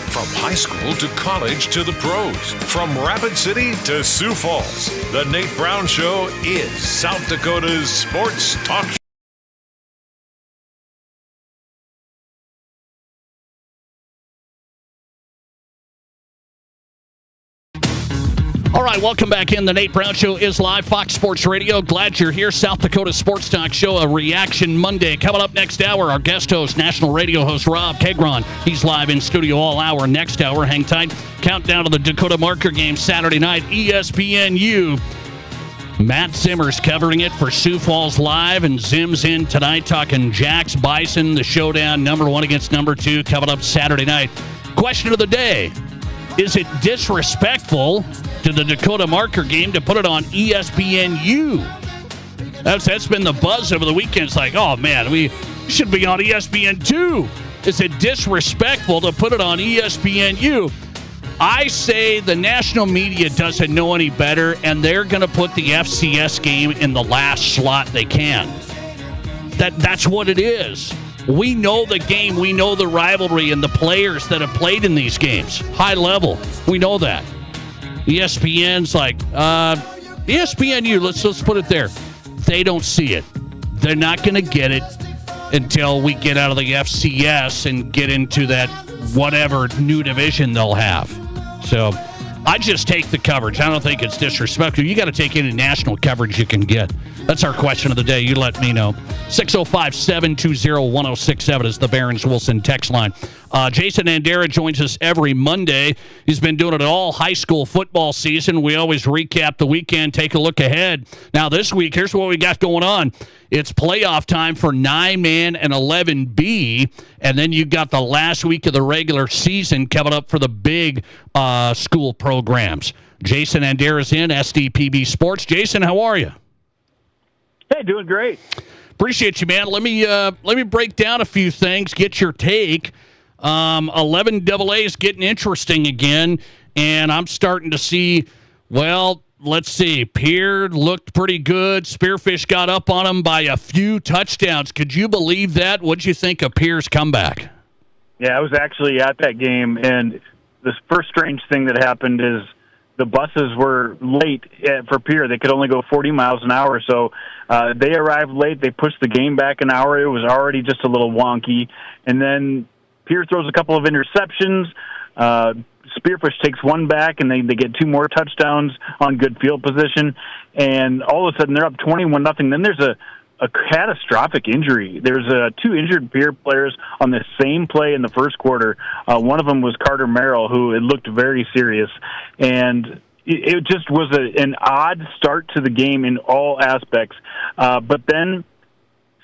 From high school to college to the pros, from Rapid City to Sioux Falls, the Nate Brown Show is South Dakota's sports talk show. All right, welcome back in. The Nate Brown Show is live. Fox Sports Radio. Glad you're here. South Dakota Sports Talk Show, a Reaction Monday. Coming up next hour, our guest host, national radio host Rob Keighron. He's live in studio all hour. Next hour, hang tight. Countdown to the Dakota Marker game Saturday night. ESPNU. Matt Zimmer's covering it for Sioux Falls Live, and Zim's in tonight talking Jacks Bison, the showdown, number 1 against number 2, coming up Saturday night. Question of the day. Is it disrespectful to the Dakota Marker game to put it on ESPNU? That's been the buzz over the weekend. It's like, oh, man, we should be on ESPN2. Is it disrespectful to put it on ESPNU? I say the national media doesn't know any better, and they're going to put the FCS game in the last slot they can. That's what it is. We know the game. We know the rivalry and the players that have played in these games. High level. We know that. ESPN's like, ESPNU, let's put it there. They don't see it. They're not going to get it until we get out of the FCS and get into that whatever new division they'll have. So I just take the coverage. I don't think it's disrespectful. You got to take any national coverage you can get. That's our question of the day. You let me know. 605-720-1067 is the Barron's Wilson text line. Jason Andera joins us every Monday. He's been doing it all high school football season. We always recap the weekend, take a look ahead. Now this week, here's what we got going on. It's playoff time for 9-man and 11B, and then you got the last week of the regular season coming up for the big school programs. Jason Andera's in, SDPB Sports. Jason, how are you? Hey, doing great. Appreciate you, man. Let me break down a few things, get your take. 11AA is getting interesting again, and I'm starting to see, well, let's see. Pierre looked pretty good. Spearfish got up on him by a few touchdowns. Could you believe that? What'd you think of Pierre's comeback? Yeah, I was actually at that game, and the first strange thing that happened is the buses were late for Pierre. They could only go 40 miles an hour, so they arrived late. They pushed the game back an hour. It was already just a little wonky. And then Pierre throws a couple of interceptions. Spearfish takes one back, and they get 2 more touchdowns on good field position. And all of a sudden, they're up 21-0. Then there's a catastrophic injury. There's 2 injured Pierre players on the same play in the first quarter. One of them was Carter Merrill, who it looked very serious. And it just was an odd start to the game in all aspects. But then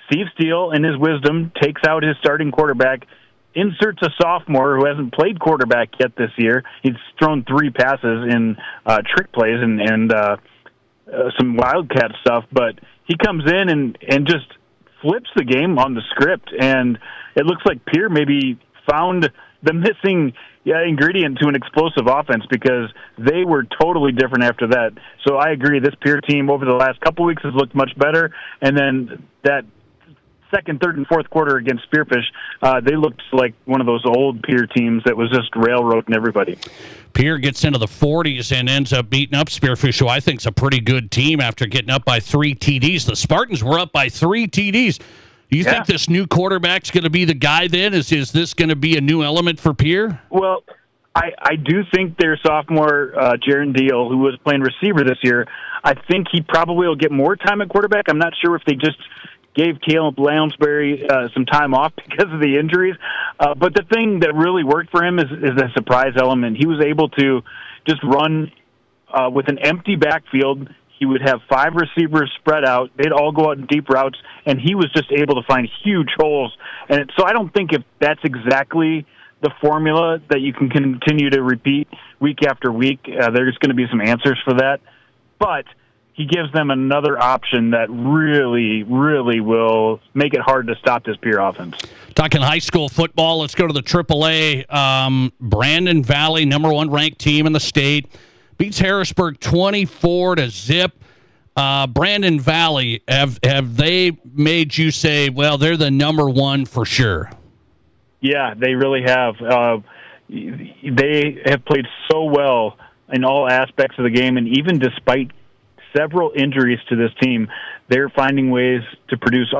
Steve Steele, in his wisdom, takes out his starting quarterback, inserts a sophomore who hasn't played quarterback yet this year. He's thrown 3 passes in trick plays and some Wildcat stuff, but he comes in and just flips the game on the script, and it looks like Pierre maybe found the missing ingredient to an explosive offense, because they were totally different after that. So I agree, this Pierre team over the last couple weeks has looked much better, and then that second, third, and fourth quarter against Spearfish, they looked like one of those old Pierre teams that was just railroading everybody. Pierre gets into the 40s and ends up beating up Spearfish, who I think is a pretty good team after getting up by 3 TDs. The Spartans were up by 3 TDs. Do you think this new quarterback's going to be the guy then? Is this going to be a new element for Pierre? Well, I do think their sophomore, Jaron Deal, who was playing receiver this year, I think he probably will get more time at quarterback. I'm not sure if they just gave Caleb Lounsbury some time off because of the injuries. But the thing that really worked for him is the surprise element. He was able to just run with an empty backfield. He would have 5 receivers spread out. They'd all go out in deep routes, and he was just able to find huge holes. And so I don't think if that's exactly the formula that you can continue to repeat week after week, there's going to be some answers for that. But he gives them another option that really, really will make it hard to stop this Pierre offense. Talking high school football, let's go to the AAA. Brandon Valley, number 1 ranked team in the state, beats Harrisburg 24-0. Brandon Valley, have they made you say, well, they're the number 1 for sure? Yeah, they really have. They have played so well in all aspects of the game, and even despite several injuries to this team, they're finding ways to produce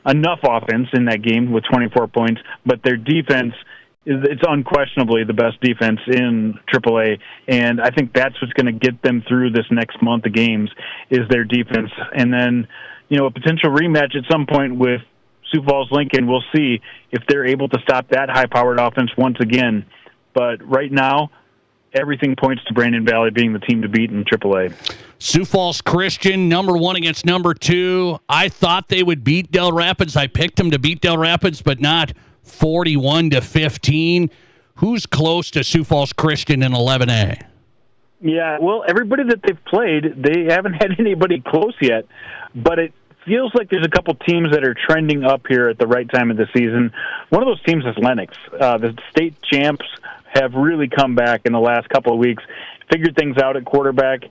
enough offense in that game with 24 points, but their defense it's unquestionably the best defense in AAA, and I think that's what's going to get them through this next month of games is their defense. And then, a potential rematch at some point with Sioux Falls Lincoln, we'll see if they're able to stop that high-powered offense once again. But right now, everything points to Brandon Valley being the team to beat in AAA. Sioux Falls Christian, number 1 against number 2. I thought they would beat Del Rapids. I picked them to beat Del Rapids, but not 41-15. Who's close to Sioux Falls Christian in 11A? Yeah, well, everybody that they've played, they haven't had anybody close yet, but it feels like there's a couple teams that are trending up here at the right time of the season. One of those teams is Lennox. The state champs have really come back in the last couple of weeks, figured things out at quarterback.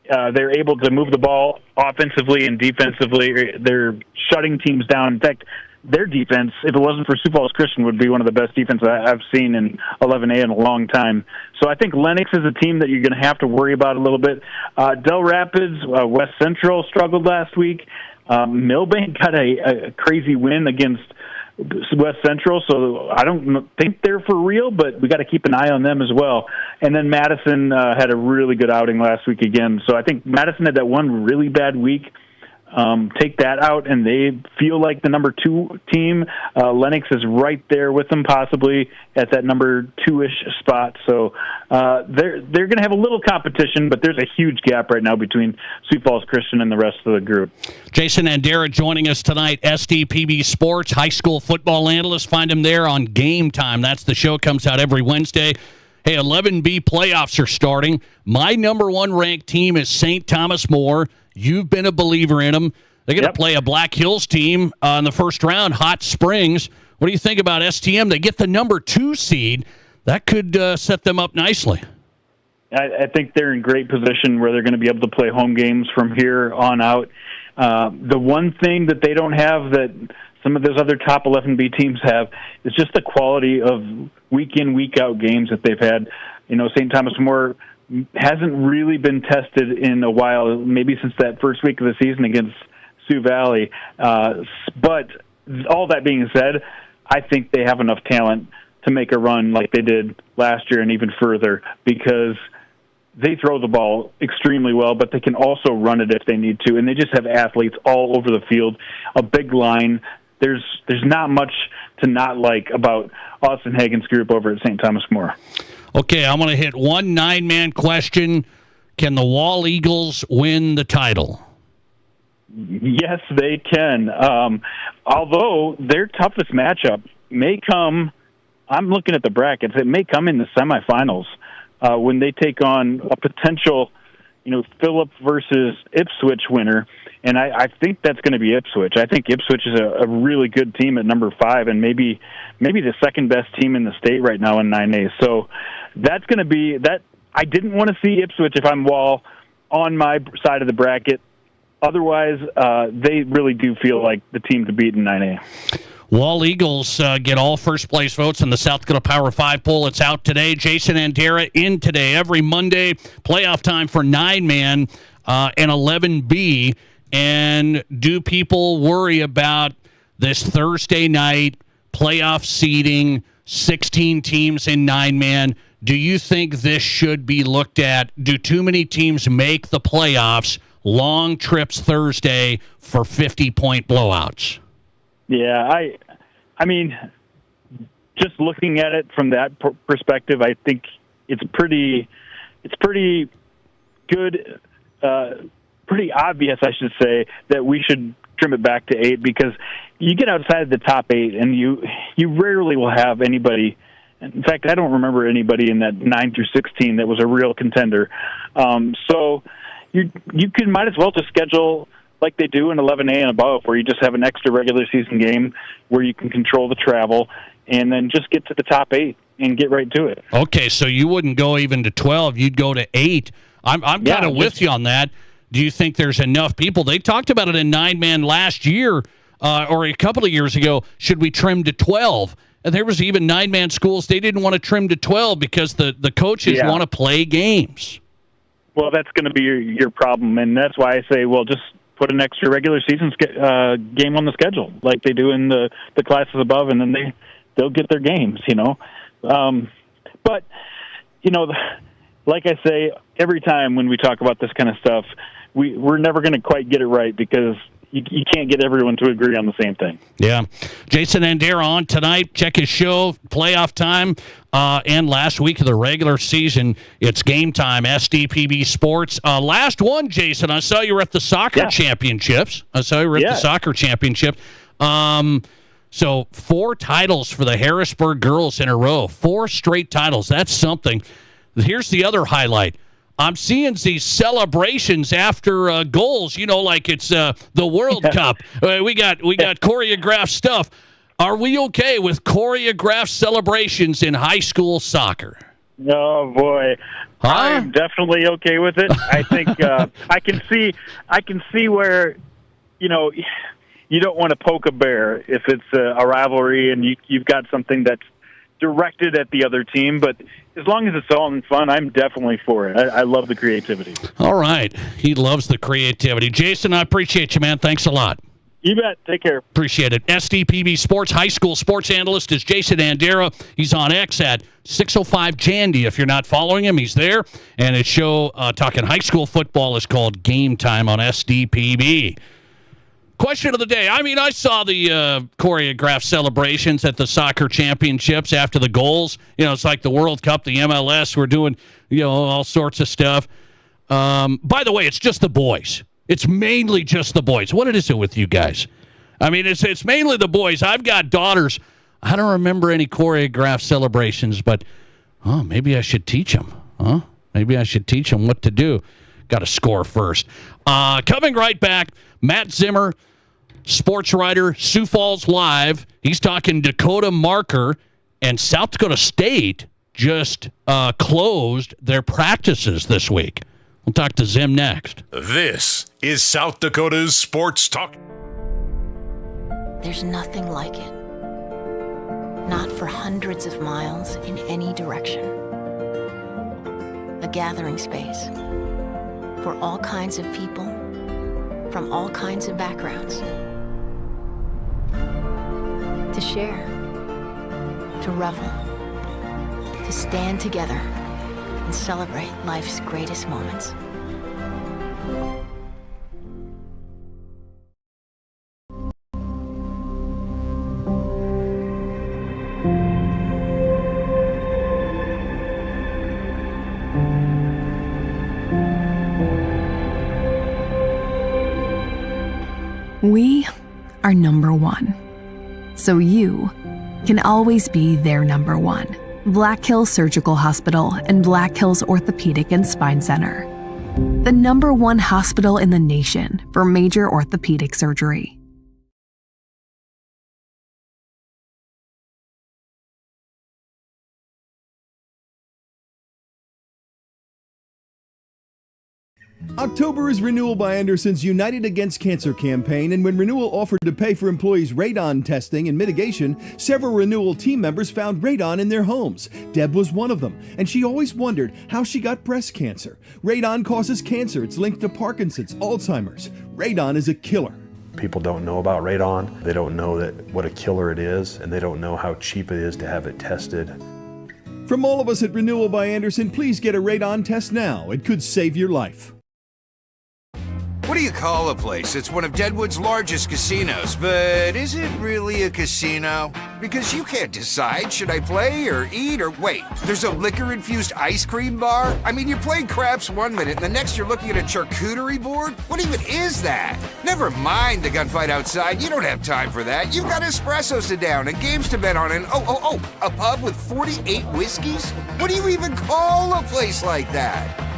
They're able to move the ball offensively and defensively. They're shutting teams down. In fact, their defense, if it wasn't for Sioux Falls Christian, would be one of the best defenses I've seen in 11A in a long time. So I think Lennox is a team that you're going to have to worry about a little bit. Del Rapids, West Central struggled last week. Millbank got a crazy win against West Central, so I don't think they're for real, but we got to keep an eye on them as well. And then Madison had a really good outing last week again. So I think Madison had that one really bad week. Take that out, and they feel like the number 2 team. Lennox is right there with them, possibly at that number 2-ish spot. So they're going to have a little competition, but there's a huge gap right now between Sioux Falls Christian and the rest of the group. Jason Andera joining us tonight, SDPB Sports, high school football analyst. Find him there on Game Time. That's the show, comes out every Wednesday. Hey, 11B playoffs are starting. My number 1 ranked team is St. Thomas More. You've been a believer in them. They're going to play a Black Hills team in the first round, Hot Springs. What do you think about STM? They get the number 2 seed. That could set them up nicely. I think they're in great position where they're going to be able to play home games from here on out. The one thing that they don't have that some of those other top 11B teams have is just the quality of week-in, week-out games that they've had. St. Thomas More hasn't really been tested in a while, maybe since that first week of the season against Sioux Valley. But all that being said, I think they have enough talent to make a run like they did last year and even further, because they throw the ball extremely well, but they can also run it if they need to, and they just have athletes all over the field, a big line. There's not much to not like about Austin Hagen's group over at St. Thomas More. Okay, I'm going to hit one 9-man question. Can the Wall Eagles win the title? Yes, they can. Although their toughest matchup may come, I'm looking at the brackets, it may come in the semifinals when they take on a potential, Phillip versus Ipswich winner. And I think that's going to be Ipswich. I think Ipswich is a really good team at number 5 and maybe the second best team in the state right now in 9A. So that's going to be that. I didn't want to see Ipswich if I'm Wall on my side of the bracket. Otherwise, they really do feel like the team to beat in 9A. Wall Eagles get all first-place votes in the South Dakota Power 5 poll. It's out today. Jason Andera in today. Every Monday, playoff time for 9-man and 11B. And do people worry about this Thursday night playoff seeding, 16 teams in 9-man. Do you think this should be looked at? Do too many teams make the playoffs, long trips Thursday for 50-point blowouts? Yeah, I mean, just looking at it from that perspective, I think it's pretty good, pretty obvious, I should say, that we should trim it back to 8, because you get outside the top 8 and you rarely will have anybody. In fact, I don't remember anybody in that 9 through 16 that was a real contender. So you might as well just schedule like they do in 11A and above, where you just have an extra regular season game where you can control the travel, and then just get to the top 8 and get right to it. Okay, so you wouldn't go even to 12; you'd go to 8. I'm kind of with you on that. Do you think there's enough people? They talked about it in 9-man last year or a couple of years ago. Should we trim to 12? And there was even 9-man schools, they didn't want to trim to 12 because the coaches want to play games. Well, that's going to be your problem, and that's why I say, well, just put an extra regular season game on the schedule like they do in the classes above, and then they'll get their games, But, like I say, every time when we talk about this kind of stuff, we're never going to quite get it right, because you can't get everyone to agree on the same thing. Yeah. Jason Andera on tonight. Check his show, Playoff Time, and last week of the regular season. It's Game Time, SDPB Sports. Last one, Jason, I saw you were at the soccer championships. So 4 titles for the Harrisburg girls in a row. 4 straight titles. That's something. Here's the other highlight. I'm seeing these celebrations after goals, like it's the World Cup. We got choreographed stuff. Are we okay with choreographed celebrations in high school soccer? Oh boy, I'm definitely okay with it. I think I can see where you don't want to poke a bear if it's a rivalry and you've got something that's directed at the other team, but as long as it's all in fun, I'm definitely for it. I love the creativity. All right. He loves the creativity. Jason, I appreciate you, man. Thanks a lot. You bet. Take care. Appreciate it. SDPB Sports high school sports analyst is Jason Andera. He's on X at 605 Jandy. If you're not following him, he's there. And his show, talking high school football, is called Game Time on SDPB. Question of the day. I mean, I saw the choreographed celebrations at the soccer championships after the goals. It's like the World Cup, the MLS. We're doing, all sorts of stuff. By the way, it's just the boys. It's mainly just the boys. What is it with you guys? I mean, it's mainly the boys. I've got daughters. I don't remember any choreographed celebrations, but maybe I should teach them. Maybe I should teach them what to do. Got to score first. Coming right back, Matt Zimmer, Sportswriter, Sioux Falls Live. He's talking Dakota Marker, and South Dakota State just closed their practices this week. We'll talk to Zim next. This is South Dakota's Sports Talk. There's nothing like it. Not for hundreds of miles in any direction. A gathering space for all kinds of people from all kinds of backgrounds. To share, to revel, to stand together and celebrate life's greatest moments. We are number one, so you can always be their number one. Black Hills Surgical Hospital and Black Hills Orthopedic and Spine Center. The number one hospital in the nation for major orthopedic surgery. October is Renewal by Anderson's United Against Cancer campaign, and when Renewal offered to pay for employees' radon testing and mitigation, several Renewal team members found radon in their homes. Deb was one of them, and she always wondered how she got breast cancer. Radon causes cancer. It's linked to Parkinson's, Alzheimer's. Radon is a killer. People don't know about radon. They don't know what a killer it is, and they don't know how cheap it is to have it tested. From all of us at Renewal by Anderson, please get a radon test now. It could save your life. What do you call a place that's one of Deadwood's largest casinos, but is it really a casino? Because you can't decide, should I play or eat or wait, there's a liquor-infused ice cream bar? I mean, you're playing craps one minute and the next you're looking at a charcuterie board? What even is that? Never mind the gunfight outside, you don't have time for that. You've got espressos to down and games to bet on and a pub with 48 whiskeys? What do you even call a place like that?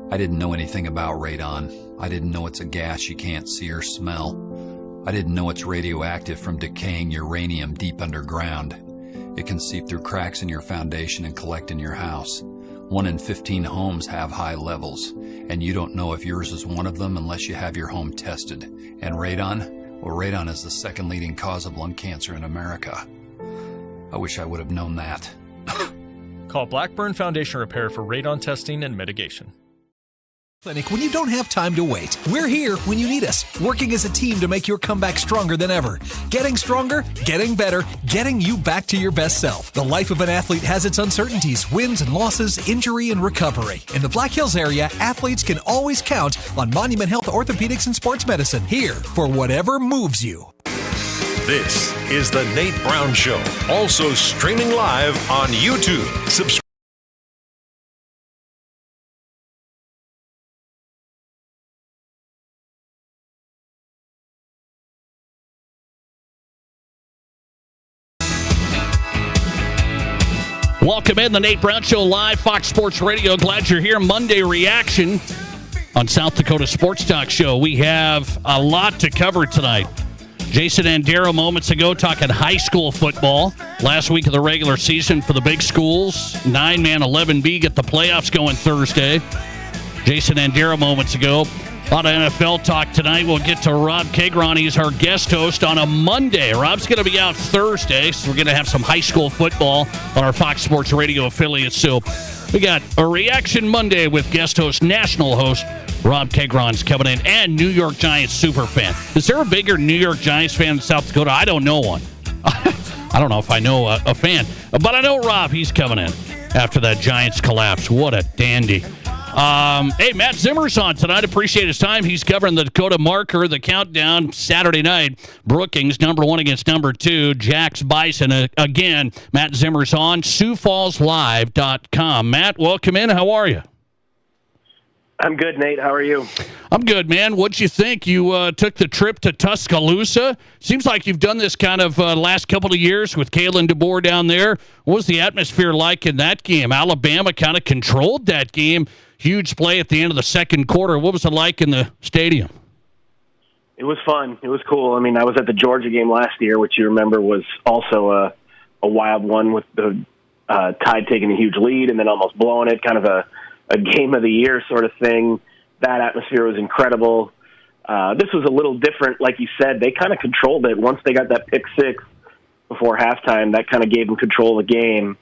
I didn't know anything about radon. I didn't know it's a gas you can't see or smell. I didn't know it's radioactive from decaying uranium deep underground. It can seep through cracks in your foundation and collect in your house. 1 in 15 homes have high levels, and you don't know if yours is one of them unless you have your home tested. And radon? Well, radon is the second leading cause of lung cancer in America. I wish I would have known that. Call Blackburn Foundation Repair for radon testing and mitigation. Clinic when you don't have time to wait. We're here when you need us, working as a team to make your comeback stronger than ever. Getting stronger, getting better, getting you back to your best self. The life of an athlete has its uncertainties, wins and losses, injury and recovery. In the Black Hills area, athletes can always count on Monument Health Orthopedics and Sports Medicine, here for whatever moves you. This is The Nate Brown Show, also streaming live on YouTube. Subscribe. Welcome in the Nate Brown Show live, Fox Sports Radio. Glad you're here. Monday reaction on South Dakota Sports Talk Show. We have a lot to cover tonight. Jason Andera moments ago talking high school football. Last week of the regular season for the big schools. 9-man 11B get the playoffs going Thursday. Jason Andera moments ago. A lot of NFL talk tonight. We'll get to Rob Keighron. He's our guest host on a Monday. Rob's going to be out Thursday, so we're going to have some high school football on our Fox Sports Radio affiliate. So we got a Reaction Monday with guest host, national host, Rob Keighron's coming in, and New York Giants super fan. Is there a bigger New York Giants fan in South Dakota? I don't know one. I don't know if I know a fan, but I know Rob. He's coming in after that Giants collapse. What a dandy. Hey, Matt Zimmer's on tonight. Appreciate his time. He's covering the Dakota Marker, the countdown Saturday night. Brookings, number 1 against number 2. Jack's Bison. Again, Matt Zimmer's on. SiouxFallsLive.com. Matt, welcome in. How are you? I'm good, Nate. How are you? I'm good, man. What'd you think? You took the trip to Tuscaloosa. Seems like you've done this kind of last couple of years with Keighron DeBoer down there. What was the atmosphere like in that game? Alabama kind of controlled that game. Huge play at the end of the second quarter. What was it like in the stadium? It was fun. It was cool. I mean, I was at the Georgia game last year, which you remember was also a wild one with the Tide taking a huge lead and then almost blowing it, kind of a game of the year sort of thing. That atmosphere was incredible. This was a little different. Like you said, they kind of controlled it. Once they got that pick six before halftime, that kind of gave them control of the game.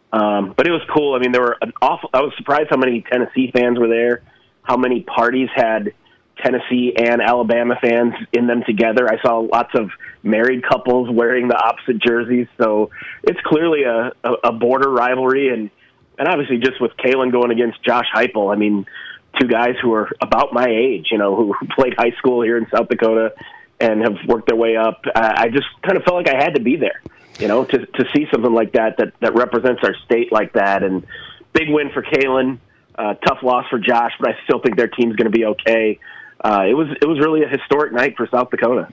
But it was cool. I mean, I was surprised how many Tennessee fans were there, how many parties had Tennessee and Alabama fans in them together. I saw lots of married couples wearing the opposite jerseys. So it's clearly a border rivalry. And obviously just with Keighron going against Josh Heupel, I mean, two guys who are about my age, who played high school here in South Dakota and have worked their way up. I just kind of felt like I had to be there, to see something like that represents our state like that. And big win for Keighron, tough loss for Josh, but I still think their team's going to be okay. It was really a historic night for South Dakota.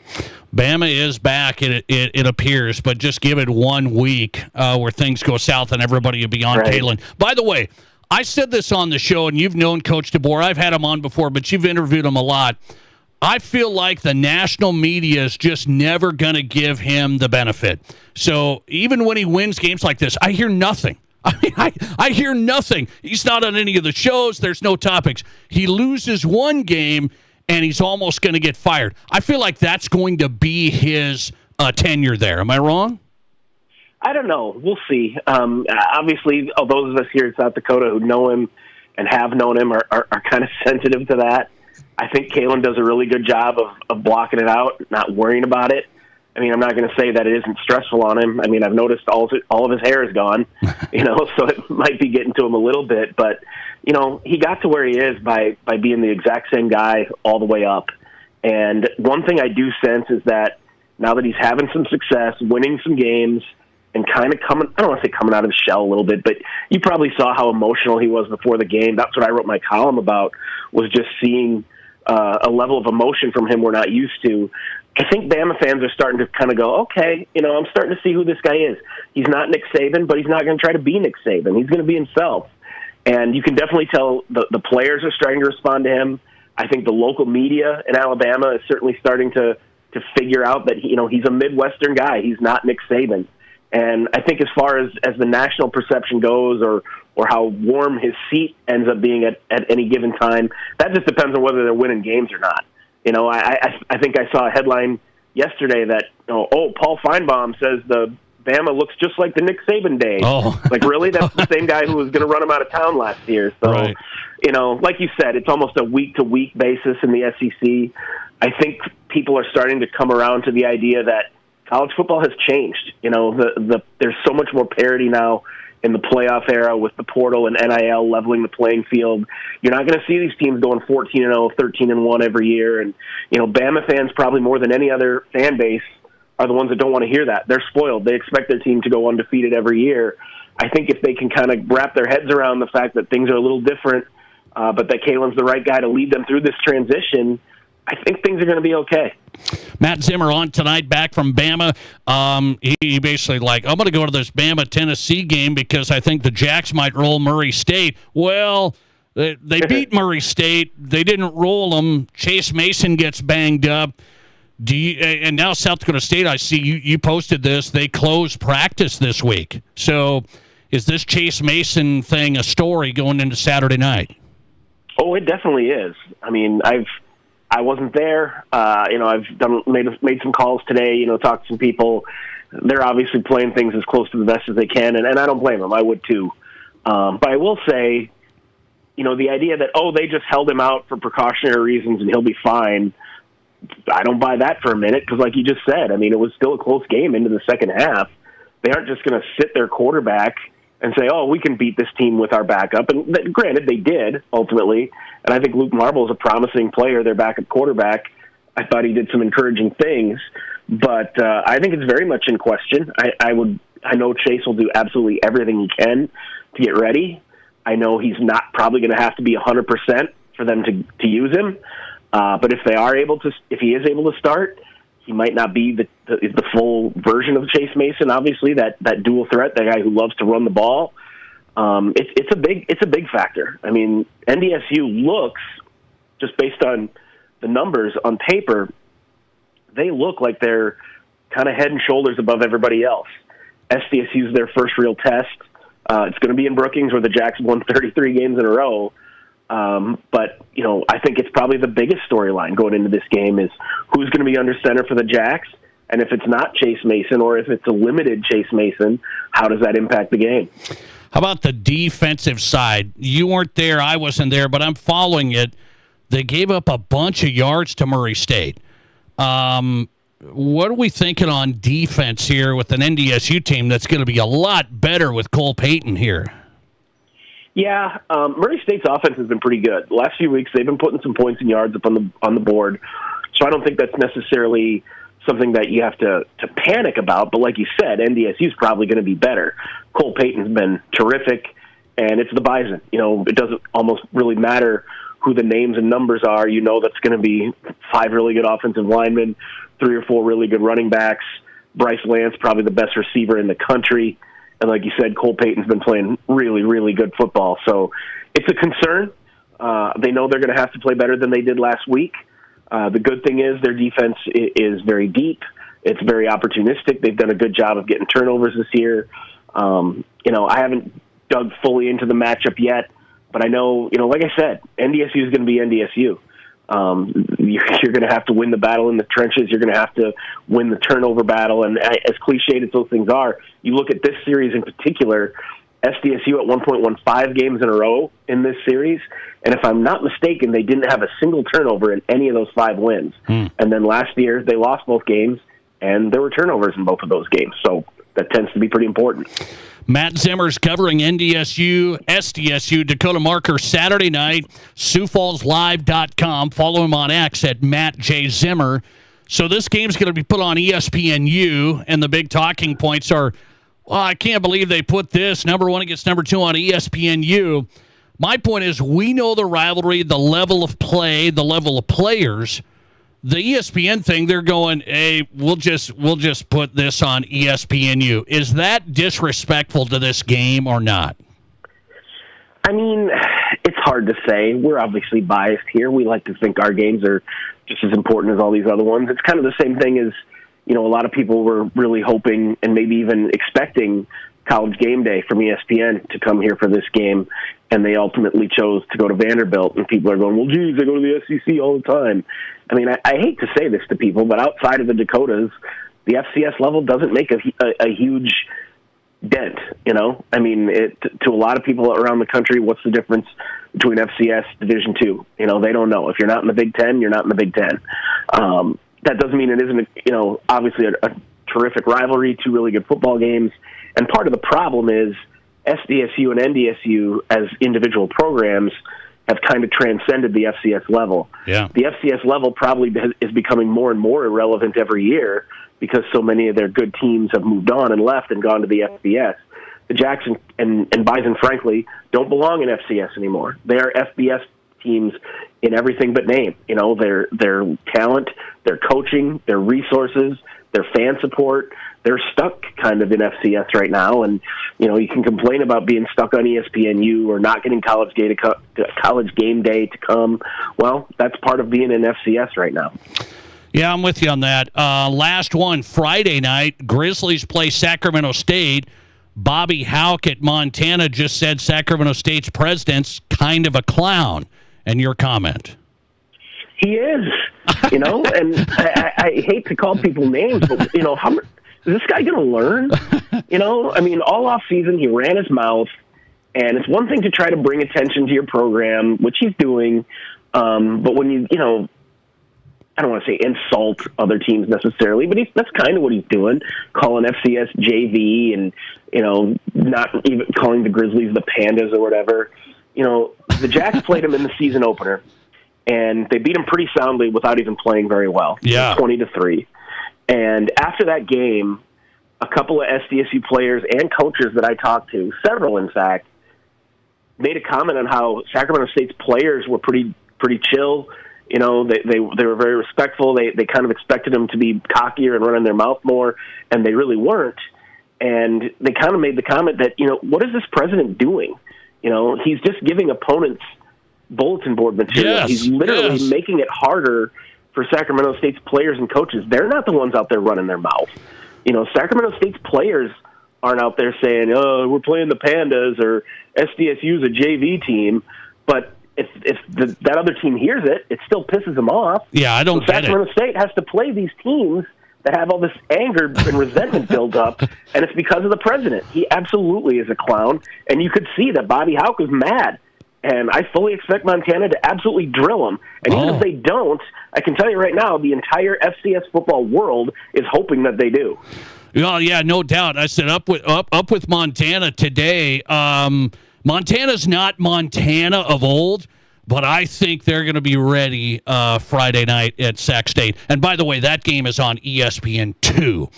Bama is back, it appears, but just give it 1 week where things go south and everybody will be on Keighron. By the way, I said this on the show, and you've known Coach DeBoer. I've had him on before, but you've interviewed him a lot. I feel like the national media is just never going to give him the benefit. So even when he wins games like this, I hear nothing. I hear nothing. He's not on any of the shows. There's no topics. He loses one game, and he's almost going to get fired. I feel like that's going to be his tenure there. Am I wrong? I don't know. We'll see. Obviously, those of us here in South Dakota who know him and have known him are kind of sensitive to that. I think Keighron does a really good job of blocking it out, not worrying about it. I mean, I'm not going to say that it isn't stressful on him. I mean, I've noticed all of his hair is gone, so it might be getting to him a little bit. But, he got to where he is by being the exact same guy all the way up. And one thing I do sense is that now that he's having some success, winning some games, and kind of I don't want to say coming out of his shell a little bit, but you probably saw how emotional he was before the game. That's what I wrote my column about, was just seeing a level of emotion from him we're not used to. I think Bama fans are starting to kind of go, okay, I'm starting to see who this guy is. He's not Nick Saban, but he's not going to try to be Nick Saban. He's going to be himself. And you can definitely tell the players are starting to respond to him. I think the local media in Alabama is certainly starting to figure out that, he's a Midwestern guy. He's not Nick Saban. And I think as far as the national perception goes, or how warm his seat ends up being at any given time, that just depends on whether they're winning games or not. I think I saw a headline yesterday that, Paul Feinbaum says the Bama looks just like the Nick Saban days. Oh. Like, really? That's the same guy who was going to run him out of town last year. So, right. Like you said, it's almost a week-to-week basis in the SEC. I think people are starting to come around to the idea that college football has changed. There's so much more parity now in the playoff era with the portal and NIL leveling the playing field. You're not going to see these teams going 14-0, 13-1 every year. And, Bama fans probably more than any other fan base are the ones that don't want to hear that. They're spoiled. They expect their team to go undefeated every year. I think if they can kind of wrap their heads around the fact that things are a little different, but that Keighron's the right guy to lead them through this transition, I think things are going to be okay. Matt Zimmer on tonight, back from Bama. He basically I'm going to go to this Bama-Tennessee game because I think the Jacks might roll Murray State. Well, they beat Murray State. They didn't roll them. Chase Mason gets banged up. And now South Dakota State, I see you posted this. They closed practice this week. So is this Chase Mason thing a story going into Saturday night? Oh, it definitely is. I mean, I wasn't there. I've made some calls today, talked to some people. They're obviously playing things as close to the best as they can, and I don't blame them. I would too. But I will say, the idea that, they just held him out for precautionary reasons and he'll be fine, I don't buy that for a minute because, like you just said, I mean, it was still a close game into the second half. They aren't just going to sit their quarterback and say, we can beat this team with our backup. And granted, they did, ultimately. And I think Luke Marble is a promising player, their backup quarterback. I thought he did some encouraging things. But I think it's very much in question. I know Chase will do absolutely everything he can to get ready. I know he's not probably going to have to be 100% for them to use him. But if he is able to start, he might not be the full version of Chase Mason. Obviously, that dual threat, that guy who loves to run the ball. It's a big factor. I mean, NDSU looks, just based on the numbers on paper, they look like they're kind of head and shoulders above everybody else. SDSU is their first real test. It's going to be in Brookings, where the Jacks won 33 games in a row. But I think it's probably the biggest storyline going into this game is who's going to be under center for the Jacks, and if it's not Chase Mason or if it's a limited Chase Mason, how does that impact the game? How about the defensive side? You weren't there, I wasn't there, but I'm following it. They gave up a bunch of yards to Murray State. What are we thinking on defense here with an NDSU team that's going to be a lot better with Cole Payton here? Yeah, Murray State's offense has been pretty good. The last few weeks, they've been putting some points and yards up on the board. So I don't think that's necessarily something that you have to panic about. But like you said, NDSU's probably going to be better. Cole Payton's been terrific, and it's the Bison. It doesn't almost really matter who the names and numbers are. That's going to be 5 really good offensive linemen, 3 or 4 really good running backs. Bryce Lance, probably the best receiver in the country. And like you said, Cole Payton's been playing really, really good football. So it's a concern. They know they're going to have to play better than they did last week. The good thing is their defense is very deep. It's very opportunistic. They've done a good job of getting turnovers this year. I haven't dug fully into the matchup yet, but I know, like I said, NDSU is going to be NDSU. You're going to have to win the battle in the trenches. You're going to have to win the turnover battle. And as cliched as those things are, you look at this series in particular, SDSU at one point won 5 games in a row in this series. And if I'm not mistaken, they didn't have a single turnover in any of those 5 wins. And then last year, they lost both games, and there were turnovers in both of those games. So that tends to be pretty important. Matt Zimmer's covering NDSU, SDSU, Dakota Marker Saturday night, SiouxFallsLive.com. Follow him on X at Matt J. Zimmer. So this game's going to be put on ESPNU, and the big talking points are, well, I can't believe they put this number 1 against number 2 on ESPNU. My point is, we know the rivalry, the level of play, the level of players. The ESPN thing, they're going, hey, we'll just put this on ESPNU. Is that disrespectful to this game or not? I mean, it's hard to say. We're obviously biased here. We like to think our games are just as important as all these other ones. It's kind of the same thing as, a lot of people were really hoping and maybe even expecting College Game Day from ESPN to come here for this game, and they ultimately chose to go to Vanderbilt, and people are going, well, geez, I go to the SEC all the time. I mean, I hate to say this to people, but outside of the Dakotas, the FCS level doesn't make a huge dent, I mean, to a lot of people around the country, what's the difference between FCS Division II? They don't know. If you're not in the Big Ten, you're not in the Big Ten. That doesn't mean it isn't, obviously a terrific rivalry, 2 really good football games. And part of the problem is SDSU and NDSU as individual programs have kind of transcended the FCS level. Yeah. The FCS level probably is becoming more and more irrelevant every year because so many of their good teams have moved on and left and gone to the FBS. The Jackson and Bison, frankly, don't belong in FCS anymore. They are FBS teams in everything but name. Their talent, their coaching, their resources, their fan support, they're stuck kind of in FCS right now. And, you can complain about being stuck on ESPNU or not getting College Game Day to come. Well, that's part of being in FCS right now. Yeah, I'm with you on that. Last one, Friday night, Grizzlies play Sacramento State. Bobby Houck at Montana just said Sacramento State's president's kind of a clown. And your comment? He is, and I hate to call people names, but, how is this guy going to learn? I mean, all off season, he ran his mouth, and it's one thing to try to bring attention to your program, which he's doing, but when you I don't want to say insult other teams necessarily, but that's kind of what he's doing, calling FCS JV and, not even calling the Grizzlies the Pandas or whatever. The Jacks played him in the season opener, and they beat him pretty soundly without even playing very well. Yeah. 20-3. And after that game, a couple of SDSU players and coaches that I talked to, several in fact, made a comment on how Sacramento State's players were pretty chill. They were very respectful. They kind of expected them to be cockier and running their mouth more, and they really weren't. And they kind of made the comment that, what is this president doing? He's just giving opponents bulletin board material. Yes, he's literally making it harder for Sacramento State's players and coaches. They're not the ones out there running their mouth. Sacramento State's players aren't out there saying, oh, we're playing the Pandas or SDSU's a JV team. But if that other team hears it, it still pisses them off. Yeah, I don't get it. Sacramento State has to play these teams that have all this anger and resentment built up, and it's because of the president. He absolutely is a clown, and you could see that Bobby Houck was mad, and I fully expect Montana to absolutely drill him. And even if they don't, I can tell you right now, the entire FCS football world is hoping that they do. Oh, yeah, no doubt. I said up with Montana today. Montana's not Montana of old, but I think they're going to be ready Friday night at Sac State. And by the way, that game is on ESPN2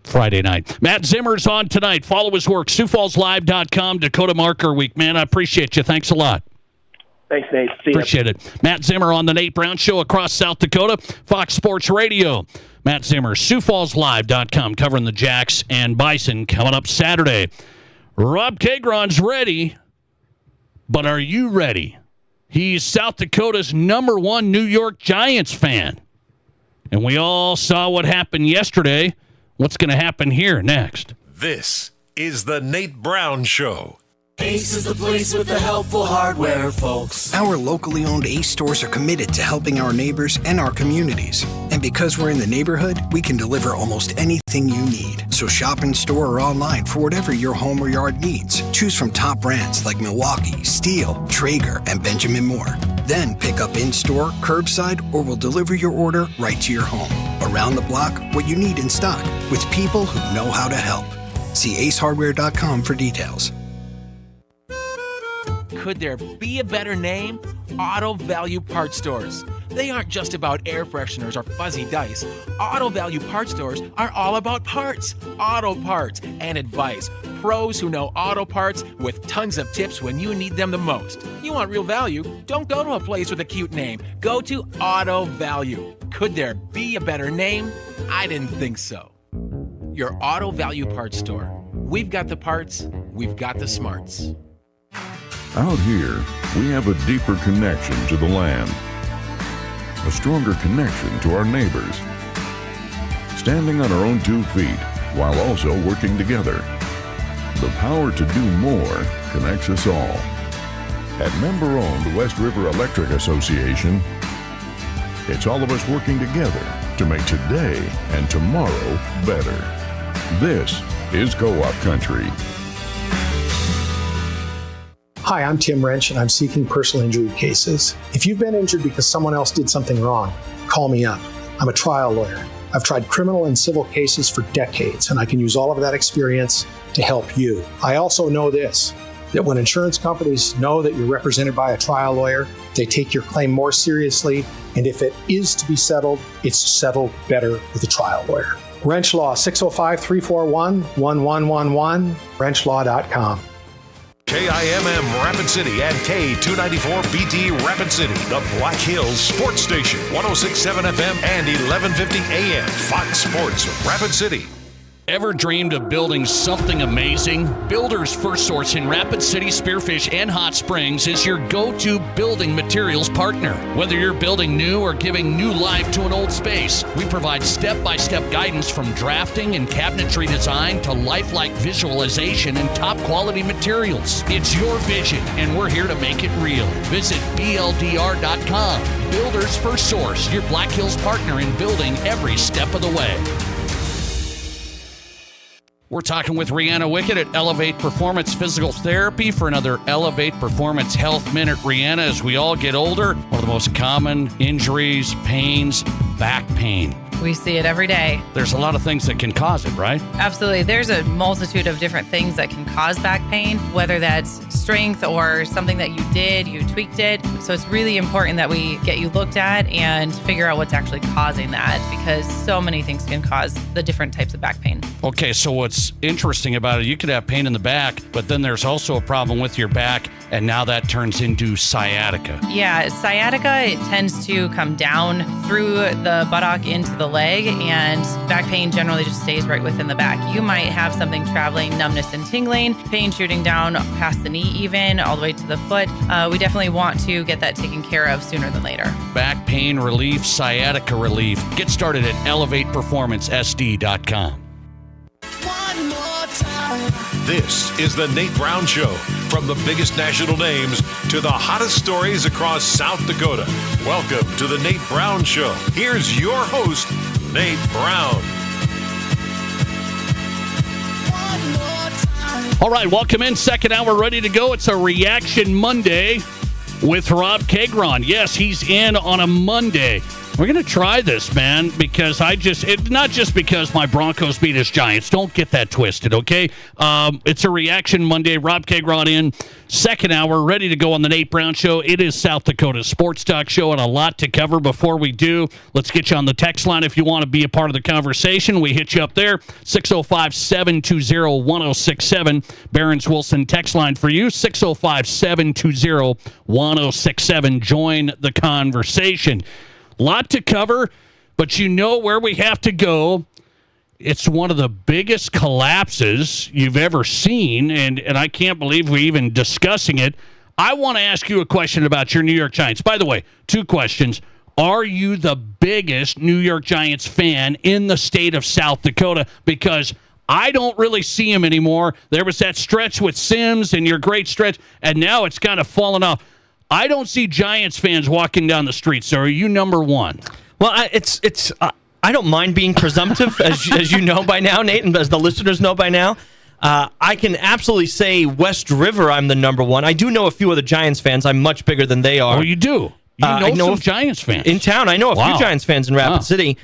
Friday night. Matt Zimmer's on tonight. Follow his work, SiouxFallsLive.com, Dakota Marker Week. Man, I appreciate you. Thanks a lot. Thanks, Nate. See ya. Appreciate it. Matt Zimmer on the Nate Brown Show across South Dakota, Fox Sports Radio. Matt Zimmer, SiouxFallsLive.com, covering the Jacks and Bison coming up Saturday. Rob Keighron's ready, but are you ready? He's South Dakota's #1 New York Giants fan. And we all saw what happened yesterday. What's going to happen here next? This is the Nate Brown Show. Ace is the place with the helpful hardware, folks. Our locally owned Ace stores are committed to helping our neighbors and our communities. And because we're in the neighborhood, we can deliver almost anything you need. So shop in store or online for whatever your home or yard needs. Choose from top brands like Milwaukee, Steel, Traeger, and Benjamin Moore. Then pick up in-store, curbside, or we'll deliver your order right to your home. Around the block, what you need in stock, with people who know how to help. See acehardware.com for details. Could there be a better name? Auto Value Parts Stores. They aren't just about air fresheners or fuzzy dice. Auto Value Parts Stores are all about parts, auto parts, and advice. Pros who know auto parts with tons of tips when you need them the most. You want real value? Don't go to a place with a cute name. Go to Auto Value. Could there be a better name? I didn't think so. Your Auto Value Parts Store. We've got the parts, we've got the smarts. Out here, we have a deeper connection to the land, a stronger connection to our neighbors, standing on our own 2 feet while also working together. The power to do more connects us all. At member-owned West River Electric Association, it's all of us working together to make today and tomorrow better. This is Co-op Country. Hi, I'm Tim Wrench, and I'm seeking personal injury cases. If you've been injured because someone else did something wrong, call me up. I'm a trial lawyer. I've tried criminal and civil cases for decades, and I can use all of that experience to help you. I also know this, that when insurance companies know that you're represented by a trial lawyer, they take your claim more seriously, and if it is to be settled, it's settled better with a trial lawyer. Wrench Law, 605-341-1111, wrenchlaw.com. KIMM Rapid City and K294BT Rapid City, the Black Hills Sports Station, 106.7 FM and 1150 AM, Fox Sports Rapid City. Ever dreamed of building something amazing? Builders First Source in Rapid City, Spearfish, and Hot Springs is your go-to building materials partner. Whether you're building new or giving new life to an old space, we provide step-by-step guidance from drafting and cabinetry design to lifelike visualization and top-quality materials. It's your vision, and we're here to make it real. Visit BLDR.com. Builders First Source, your Black Hills partner in building every step of the way. We're talking with Rihanna Wickett at Elevate Performance Physical Therapy for another Elevate Performance Health Minute. Rihanna, as we all get older, one of the most common injuries, pains, back pain. We see it every day. There's a lot of things that can cause it, right? Absolutely. There's a multitude of different things that can cause back pain, whether that's strength or something that you did, you tweaked it. So it's really important that we get you looked at and figure out what's actually causing that, because so many things can cause the different types of back pain. Okay, so what's interesting about it, you could have pain in the back, but then there's also a problem with your back, and now that turns into sciatica. Yeah, sciatica, it tends to come down through the buttock into the leg, and back pain generally just stays right within the back. You might have something traveling, numbness and tingling, pain shooting down past the knee even, all the way to the foot. We definitely want to get that taken care of sooner than later. Back pain relief, sciatica relief. Get started at ElevatePerformanceSD.com. This is the Nate Brown Show. From the biggest national names to the hottest stories across South Dakota. Welcome to the Nate Brown Show. Here's your host, Nate Brown. All right, welcome in. Second hour ready to go. It's a Reaction Monday with Rob Keighron. Yes, he's in on a Monday. We're going to try this, man, because not just because my Broncos beat his Giants. Don't get that twisted, okay? It's a Reaction Monday. Rob Keighron in, second hour, ready to go on the Nate Brown Show. It is South Dakota's Sports Talk Show, and a lot to cover. Before we do, let's get you on the text line if you want to be a part of the conversation. We hit you up there, 605-720-1067. Barron's Wilson text line for you, 605-720-1067. Join the conversation. Lot to cover. But you know where we have to go. It's one of the biggest collapses you've ever seen, and I can't believe we're even discussing it. I want to ask you a question about your New York Giants. By the way, 2 questions. Are you the biggest New York Giants fan in the state of South Dakota? Because I don't really see him anymore. There was that stretch with Sims and your great stretch, and now it's kind of fallen off. I don't see Giants fans walking down the street, so are you number one? Well, I don't mind being presumptive, as you know by now, Nate, and as the listeners know by now. I can absolutely say West River, I'm the number one. I do know a few other Giants fans. I'm much bigger than they are. Oh, you do? You know some Giants fans? In town, I know a few Giants fans in Rapid City.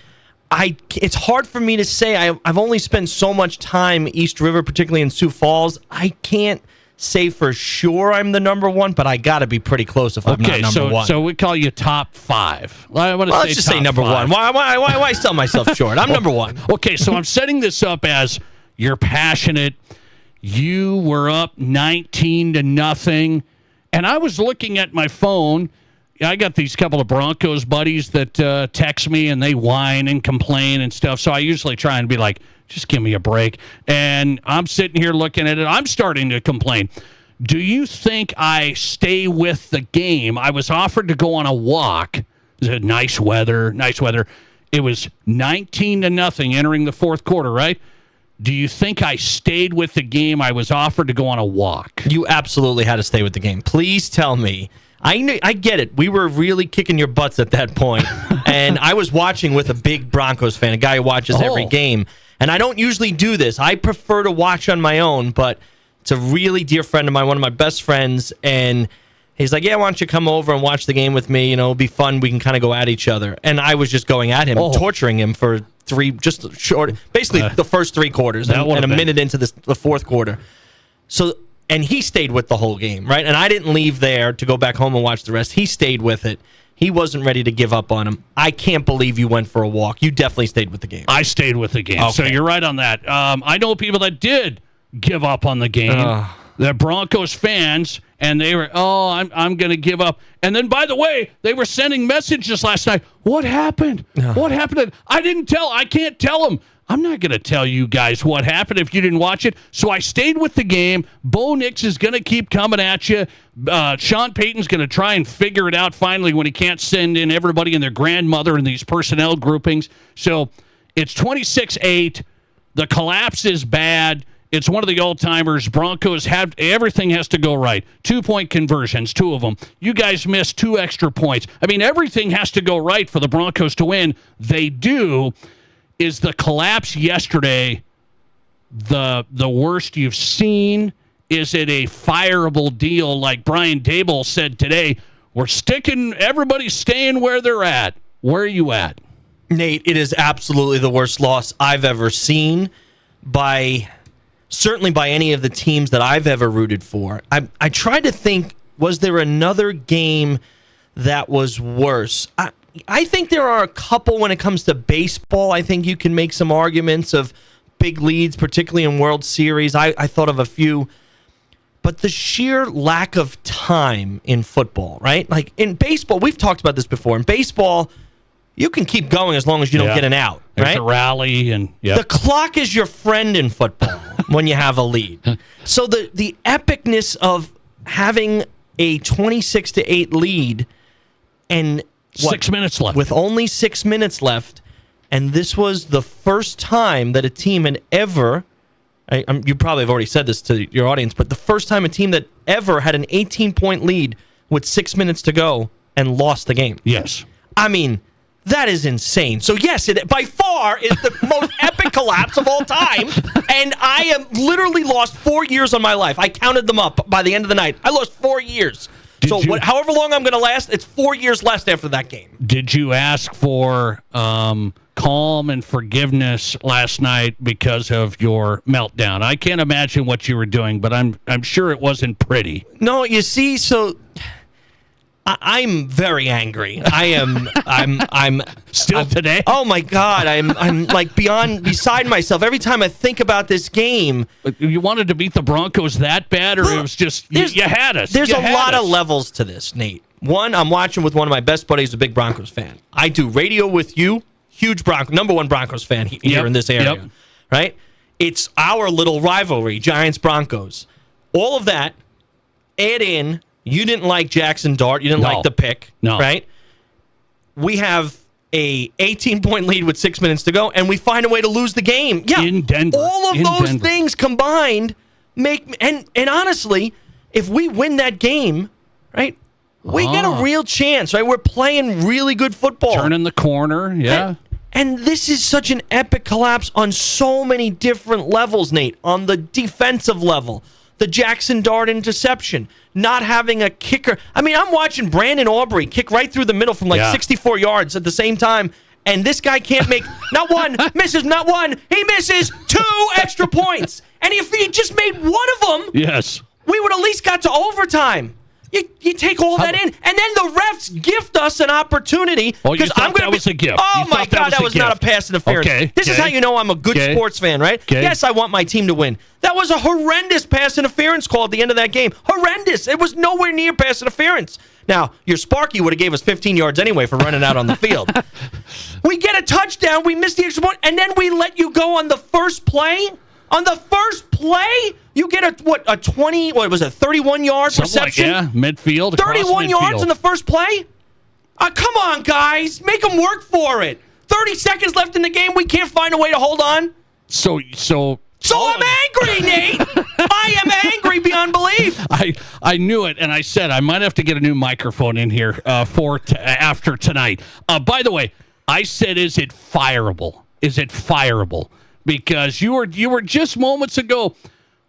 It's hard for me to say. I've only spent so much time East River, particularly in Sioux Falls. I can't say for sure I'm the number one, but I got to be pretty close if I'm not number one. So we call you top 5. Let's just say number 1. Why sell myself short? I'm number 1. Okay, so I'm setting this up as you're passionate. You were up 19-0, and I was looking at my phone. I got these couple of Broncos buddies that text me, and they whine and complain and stuff. So I usually try and be like, just give me a break. And I'm sitting here looking at it. I'm starting to complain. Do you think I stay with the game? I was offered to go on a walk. It was nice weather. It was 19-0 entering the fourth quarter, right? Do you think I stayed with the game? I was offered to go on a walk. You absolutely had to stay with the game. Please tell me. I get it. We were really kicking your butts at that point. And I was watching with a big Broncos fan, a guy who watches every game. And I don't usually do this. I prefer to watch on my own, but it's a really dear friend of mine, one of my best friends, and he's like, yeah, why don't you come over and watch the game with me? You know, it'll be fun. We can kind of go at each other. And I was just going at him, torturing him for basically the first 3 quarters and a minute into the fourth quarter. And he stayed with the whole game, right? And I didn't leave there to go back home and watch the rest. He stayed with it. He wasn't ready to give up on him. I can't believe you went for a walk. You definitely stayed with the game. I stayed with the game. Okay. So you're right on that. I know people that did give up on the game. They're Broncos fans, and they were, I'm going to give up. And then, by the way, they were sending messages last night. What happened? What happened? I can't tell them. I'm not going to tell you guys what happened if you didn't watch it. So I stayed with the game. Bo Nix is going to keep coming at you. Sean Payton's going to try and figure it out finally when he can't send in everybody and their grandmother in these personnel groupings. So it's 26-8. The collapse is bad. It's one of the old-timers. Broncos have everything has to go right. 2-point conversions, 2 of them. You guys missed 2 extra points. I mean, everything has to go right for the Broncos to win. They do. Is the collapse yesterday the worst you've seen? Is it a fireable deal like Brian Daboll said today? Everybody's staying where they're at. Where are you at? Nate, it is absolutely the worst loss I've ever seen certainly by any of the teams that I've ever rooted for. I tried to think, was there another game that was worse? I think there are a couple when it comes to baseball. I think you can make some arguments of big leads, particularly in World Series. I thought of a few. But the sheer lack of time in football, right? Like in baseball, we've talked about this before. In baseball, you can keep going as long as you don't get an out, right? There's a rally. And the clock is your friend in football when you have a lead. So the epicness of having a 26-8 lead and 6 minutes left. With only 6 minutes left, and this was the first time that a team had ever, you probably have already said this to your audience, but the first time a team that ever had an 18-point lead with 6 minutes to go and lost the game. Yes. I mean, that is insane. So yes, it by far is the most epic collapse of all time, and I have literally lost 4 years on my life. I counted them up by the end of the night. I lost 4 years. However long I'm going to last, it's 4 years left after that game. Did you ask for calm and forgiveness last night because of your meltdown? I can't imagine what you were doing, but I'm sure it wasn't pretty. No, you see, so I'm very angry. I'm still today. Oh my God, I'm like beside myself every time I think about this game. You wanted to beat the Broncos that bad, or it was just you had us? There's a lot of levels to this, Nate. One, I'm watching with one of my best buddies, a big Broncos fan. I do radio with you, huge number one Broncos fan here in this area, right? It's our little rivalry, Giants-Broncos. All of that, add in, you didn't like Jackson Dart, you didn't like the pick, right? We have a 18-point lead with 6 minutes to go, and we find a way to lose the game. Yeah, in Denver. All of those things combined make and honestly, if we win that game, right, we get a real chance, right? We're playing really good football. Turning the corner, yeah. And this is such an epic collapse on so many different levels, Nate. On the defensive level, the Jackson Dart interception, not having a kicker. I mean, I'm watching Brandon Aubrey kick right through the middle from 64 yards at the same time, and this guy can't make not one, misses not one. He misses 2 extra points. And if he just made one of them, yes, we would at least got to overtime. You take all that in, and then the refs gift us an opportunity. Oh, you thought that was a gift. Oh, my God, that was not a pass interference. Okay, this is how you know I'm a good sports fan, right? Yes, I want my team to win. That was a horrendous pass interference call at the end of that game. Horrendous. It was nowhere near pass interference. Now, your Sparky would have gave us 15 yards anyway for running out on the field. We get a touchdown, we miss the extra point, and then we let you go on the first play? On the first play, you get a 31-yard reception? Midfield. 31 yards in the first play? Come on, guys. Make them work for it. 30 seconds left in the game. We can't find a way to hold on. So I'm angry, Nate. I am angry beyond belief. I knew it, and I said I might have to get a new microphone in here after tonight. By the way, I said, is it fireable? Is it fireable? Because you were just moments ago,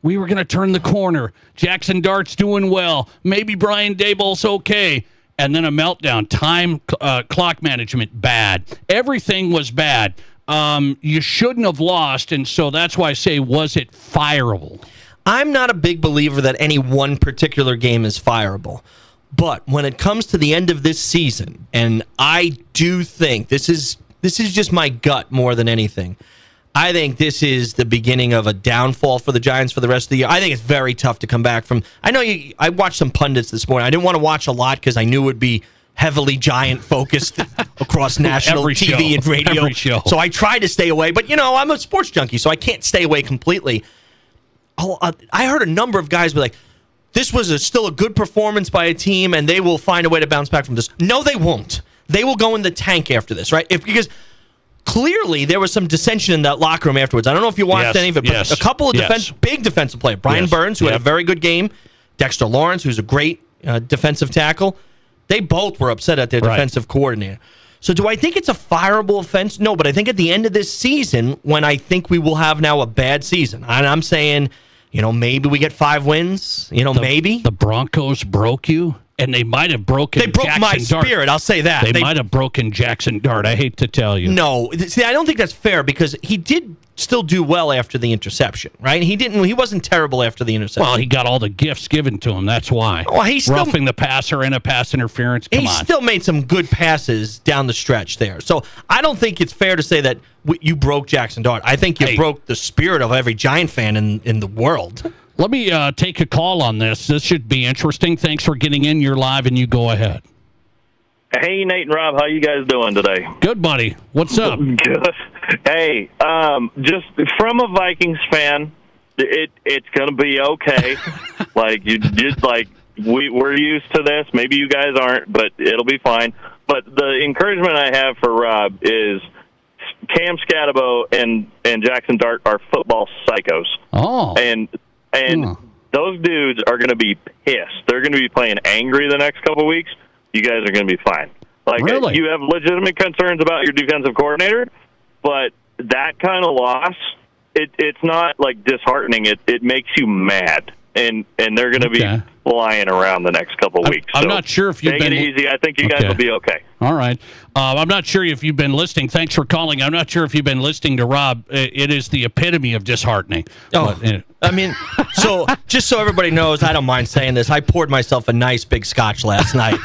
we were going to turn the corner. Jackson Dart's doing well. Maybe Brian Daboll's okay. And then a meltdown. Time, clock management, bad. Everything was bad. You shouldn't have lost, and so that's why I say, was it fireable? I'm not a big believer that any one particular game is fireable. But when it comes to the end of this season, and I do think this is just my gut more than anything, I think this is the beginning of a downfall for the Giants for the rest of the year. I think it's very tough to come back from. I watched some pundits this morning. I didn't want to watch a lot because I knew it would be heavily Giant focused across national TV and radio. Every show. So I tried to stay away. But, I'm a sports junkie, so I can't stay away completely. I heard a number of guys be like, this was still a good performance by a team, and they will find a way to bounce back from this. No, they won't. They will go in the tank after this, right? Because clearly, there was some dissension in that locker room afterwards. I don't know if you watched any of it, but a couple of big defensive players. Brian Burns, who had a very good game. Dexter Lawrence, who's a great defensive tackle. They both were upset at their defensive coordinator. So do I think it's a fireable offense? No, but I think at the end of this season, when I think we will have now a bad season, and I'm saying, maybe we get 5 wins, maybe. The Broncos broke you? And they might have broken Jackson Dart. They broke my spirit, I'll say that. They might have broken Jackson Dart, I hate to tell you. No. See, I don't think that's fair because he did still do well after the interception, right? He wasn't terrible after the interception. Well, he got all the gifts given to him, that's why. Well, he's roughing the passer and a pass interference, He still made some good passes down the stretch there. So I don't think it's fair to say that you broke Jackson Dart. I think you broke the spirit of every Giant fan in the world. Let me take a call on this. This should be interesting. Thanks for getting in. You're live, and you go ahead. Hey, Nate and Rob, how you guys doing today? Good, buddy. What's up? Good. Hey, just from a Vikings fan, it's going to be okay. We're used to this. Maybe you guys aren't, but it'll be fine. But the encouragement I have for Rob is Cam Scatabo and Jackson Dart are football psychos. Oh. And those dudes are going to be pissed. They're going to be playing angry the next couple of weeks. You guys are going to be fine. Really? You have legitimate concerns about your defensive coordinator, but that kind of loss, it's not disheartening. It makes you mad, and they're going to be flying around the next couple of weeks. I'm not sure if you've been... Take it easy. I think you guys will be okay. All right. I'm not sure if you've been listening. Thanks for calling. I'm not sure if you've been listening to Rob. It is the epitome of disheartening. So just so everybody knows, I don't mind saying this. I poured myself a nice big scotch last night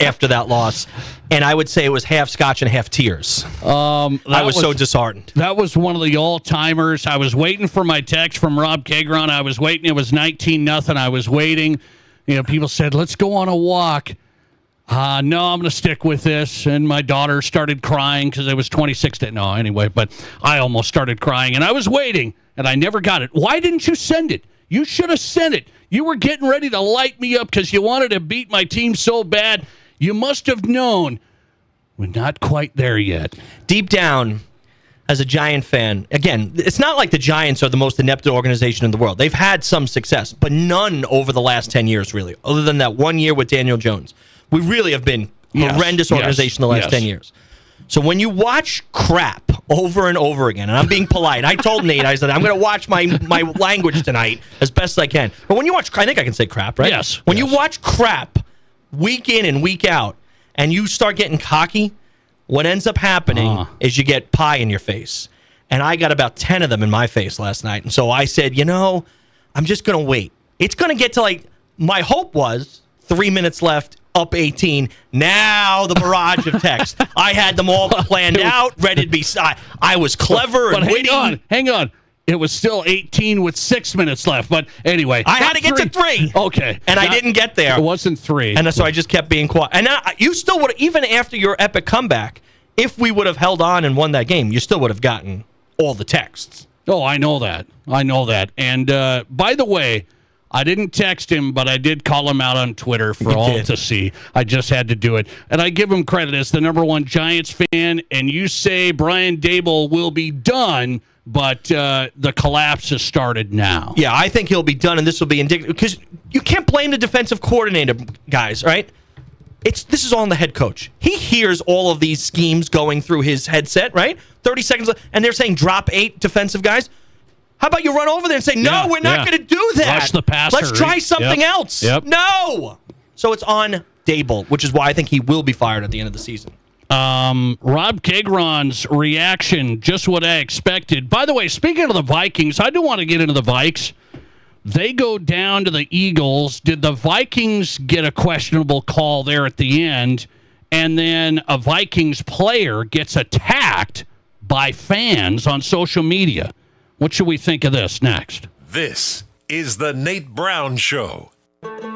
after that loss, and I would say it was half scotch and half tears. I was so disheartened. That was one of the all-timers. I was waiting for my text from Rob Keighron. I was waiting. It was 19-0. I was waiting. People said, let's go on a walk. No, I'm going to stick with this. And my daughter started crying because it was 26 days. No, anyway, but I almost started crying. And I was waiting, and I never got it. Why didn't you send it? You should have sent it. You were getting ready to light me up because you wanted to beat my team so bad. You must have known. We're not quite there yet. Deep down, as a Giant fan, again, it's not like the Giants are the most inept organization in the world. They've had some success, but none over the last 10 years, really, other than that 1 year with Daniel Jones. We really have been horrendous organization the last 10 years. So when you watch crap over and over again, and I'm being polite, I told Nate, I said, I'm going to watch my language tonight as best I can. But when you watch, I think I can say crap, right? Yes. When you watch crap week in and week out, and you start getting cocky, what ends up happening is you get pie in your face. And I got about 10 of them in my face last night. And so I said, I'm just going to wait. It's going to get to my hope was 3 minutes left. Up 18. Now the barrage of text. I had them all planned out, ready to be. I was clever and witty. Hang on. It was still 18 with 6 minutes left. But anyway, I had to get to 3. Okay, and I didn't get there. It wasn't 3, and so I just kept being quiet. And you still would, even after your epic comeback, if we would have held on and won that game, you still would have gotten all the texts. Oh, I know that. And by the way, I didn't text him, but I did call him out on Twitter for all to see. I just had to do it. And I give him credit as the number one Giants fan, and you say Brian Daboll will be done, but the collapse has started now. Yeah, I think he'll be done, and this will be indicative. Because you can't blame the defensive coordinator, guys, right? This is all on the head coach. He hears all of these schemes going through his headset, right? 30 seconds, and they're saying drop 8 defensive guys. How about you run over there and say, no, we're not going to do that. Rush the passer. Let's try something else. Yep. No. So it's on Daboll, which is why I think he will be fired at the end of the season. Rob Keighron's reaction, just what I expected. By the way, speaking of the Vikings, I do want to get into the Vikes. They go down to the Eagles. Did the Vikings get a questionable call there at the end? And then a Vikings player gets attacked by fans on social media. What should we think of this next? This is the Nate Brown Show.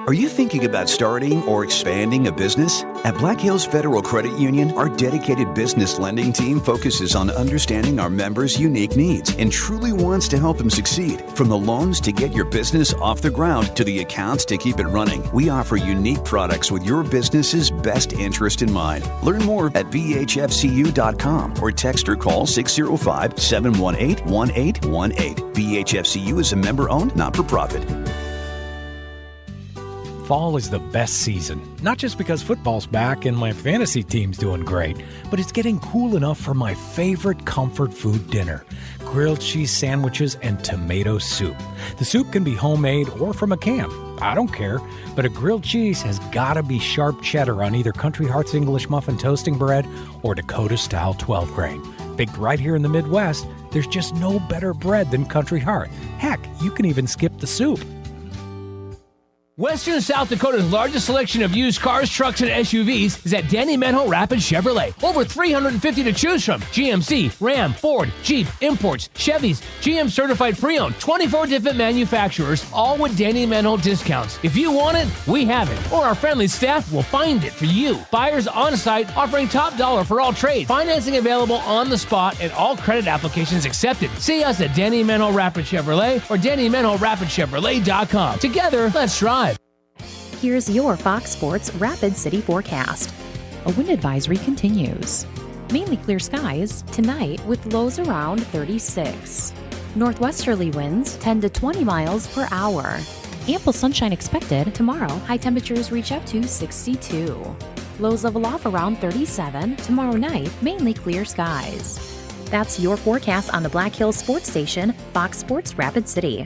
Are you thinking about starting or expanding a business? At Black Hills Federal Credit Union, our dedicated business lending team focuses on understanding our members' unique needs and truly wants to help them succeed. From the loans to get your business off the ground to the accounts to keep it running, we offer unique products with your business's best interest in mind. Learn more at bhfcu.com or text or call 605-718-1818. BHFCU is a member-owned, not-for-profit. Fall is the best season, not just because football's back and my fantasy team's doing great, but it's getting cool enough for my favorite comfort food dinner, grilled cheese sandwiches and tomato soup. The soup can be homemade or from a can. I don't care, but a grilled cheese has gotta be sharp cheddar on either Country Heart's English muffin toasting bread or Dakota-style 12-grain. Baked right here in the Midwest, there's just no better bread than Country Heart. Heck, you can even skip the soup. Western South Dakota's largest selection of used cars, trucks, and SUVs is at Danny Menho Rapid Chevrolet. Over 350 to choose from. GMC, Ram, Ford, Jeep, imports, Chevys, GM certified pre-owned, 24 different manufacturers, all with Danny Menho discounts. If you want it, we have it, or our friendly staff will find it for you. Buyers on site offering top dollar for all trades. Financing available on the spot and all credit applications accepted. See us at Danny Menho Rapid Chevrolet or DannyMenhoRapidChevrolet.com. Together, let's drive. Here's your Fox Sports Rapid City forecast. A wind advisory continues. Mainly clear skies tonight with lows around 36. Northwesterly winds 10 to 20 miles per hour. Ample sunshine expected tomorrow. High temperatures reach up to 62. Lows level off around 37. Tomorrow night, mainly clear skies. That's your forecast on the Black Hills Sports Station, Fox Sports Rapid City.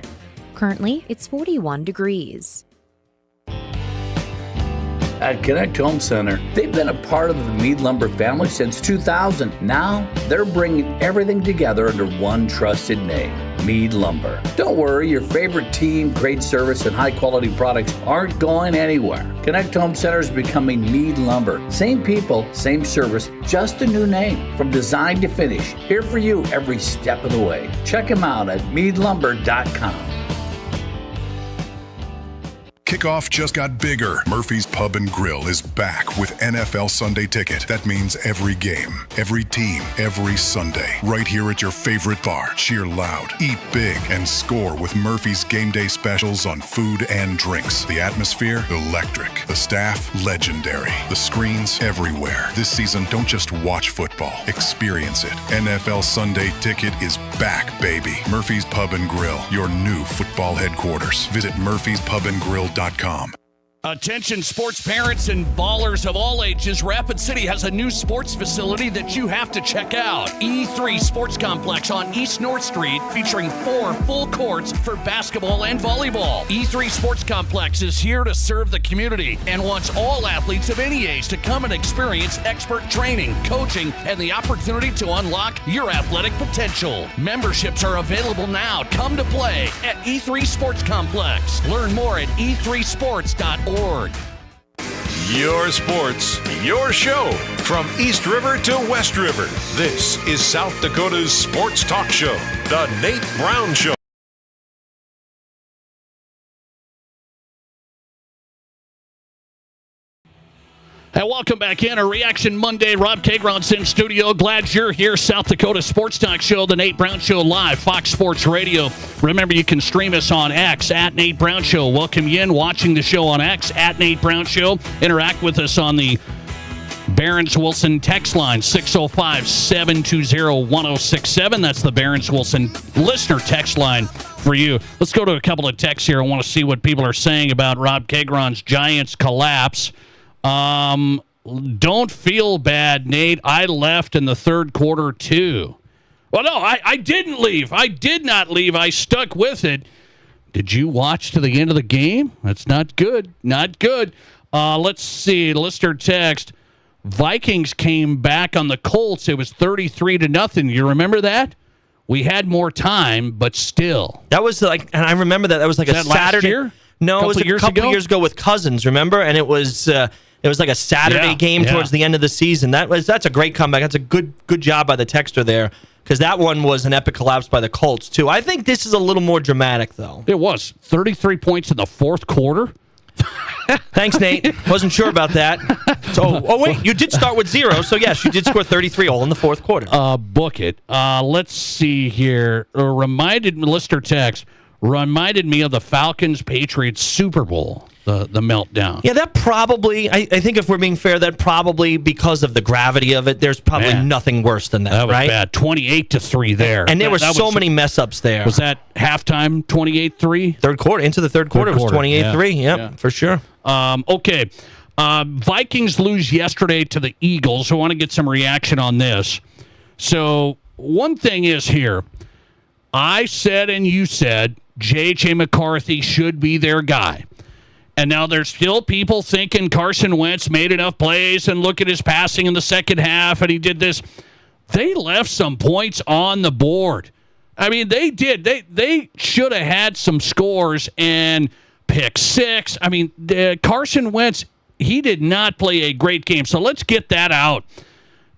Currently, it's 41 degrees. At Connect Home Center, they've been a part of the Mead Lumber family since 2000. Now, they're bringing everything together under one trusted name, Mead Lumber. Don't worry, your favorite team, great service, and high-quality products aren't going anywhere. Connect Home Center is becoming Mead Lumber. Same people, same service, just a new name. From design to finish, here for you every step of the way. Check them out at meadlumber.com. Kickoff just got bigger. Murphy's Pub and Grill is back with NFL Sunday Ticket. That means every game, every team, every Sunday. Right here at your favorite bar. Cheer loud, eat big, and score with Murphy's game day specials on food and drinks. The atmosphere, electric. The staff, legendary. The screens, everywhere. This season, don't just watch football. Experience it. NFL Sunday Ticket is back, baby. Murphy's Pub and Grill, your new football headquarters. Visit murphyspubandgrill.com. Attention sports parents and ballers of all ages, Rapid City has a new sports facility that you have to check out. E3 Sports Complex on East North Street, featuring 4 full courts for basketball and volleyball. E3 Sports Complex is here to serve the community and wants all athletes of any age to come and experience expert training, coaching, and the opportunity to unlock your athletic potential. Memberships are available now. Come to play at E3 Sports Complex. Learn more at e3sports.org. Your sports, your show. From East River to West River, this is South Dakota's sports talk show, The Nate Brown Show. And welcome back in. A Reaction Monday. Rob Keighron's in studio. Glad you're here. South Dakota Sports Talk Show, The Nate Brown Show live, Fox Sports Radio. Remember, you can stream us on X, at Nate Brown Show. Welcome you in watching the show on X, at Nate Brown Show. Interact with us on the Barron's-Wilson text line, 605-720-1067. That's the Barron's-Wilson listener text line for you. Let's go to a couple of texts here. I want to see what people are saying about Rob Keighron's Giants collapse. Don't feel bad, Nate. I left in the third quarter, too. Well, no, I didn't leave. I did not leave. I stuck with it. Did you watch to the end of the game? That's not good. Not good. Let's see. Listener text. Vikings came back on the Colts. It was 33-0. You remember that? We had more time, but still. That was like, and I remember that. That was like a Saturday. Last year? No, it was a couple years ago with Cousins, remember? And it was like a Saturday game towards the end of the season. That's a great comeback. That's a good job by the texter there, because that one was an epic collapse by the Colts, too. I think this is a little more dramatic, though. It was. 33 points in the fourth quarter. Thanks, Nate. Wasn't sure about that. So, wait, you did start with 0, so yes, you did score 33 all in the fourth quarter. Book it. Let's see here. Listener text reminded me of the Falcons-Patriots Super Bowl, the meltdown. Yeah, that probably, I think if we're being fair, that probably, because of the gravity of it, there's probably nothing worse than that, That was right? bad. 28-3 there. And there were so many mess-ups there. Was that halftime 28-3? Third quarter. Into the third quarter. It was 28-3. Yep, for sure. Okay. Vikings lose yesterday to the Eagles. I want to get some reaction on this. So, one thing is here. I said and you said J.J. McCarthy should be their guy. And now there's still people thinking Carson Wentz made enough plays, and look at his passing in the second half, and he did this. They left some points on the board. I mean, they did. They should have had some scores and pick 6. I mean, Carson Wentz, he did not play a great game. So let's get that out.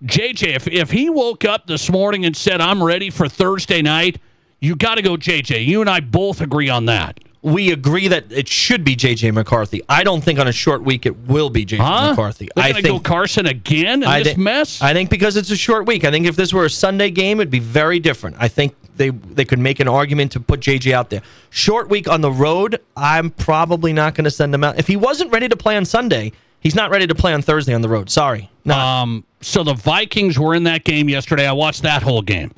JJ, if he woke up this morning and said, I'm ready for Thursday night, you got to go JJ. You and I both agree on that. We agree that it should be J.J. McCarthy. I don't think on a short week it will be J.J. McCarthy. They're going to go Carson again in this mess? I think because it's a short week. I think if this were a Sunday game, it'd be very different. I think they could make an argument to put J.J. out there. Short week on the road, I'm probably not going to send him out. If he wasn't ready to play on Sunday, he's not ready to play on Thursday on the road. Sorry. So the Vikings were in that game yesterday. I watched that whole game.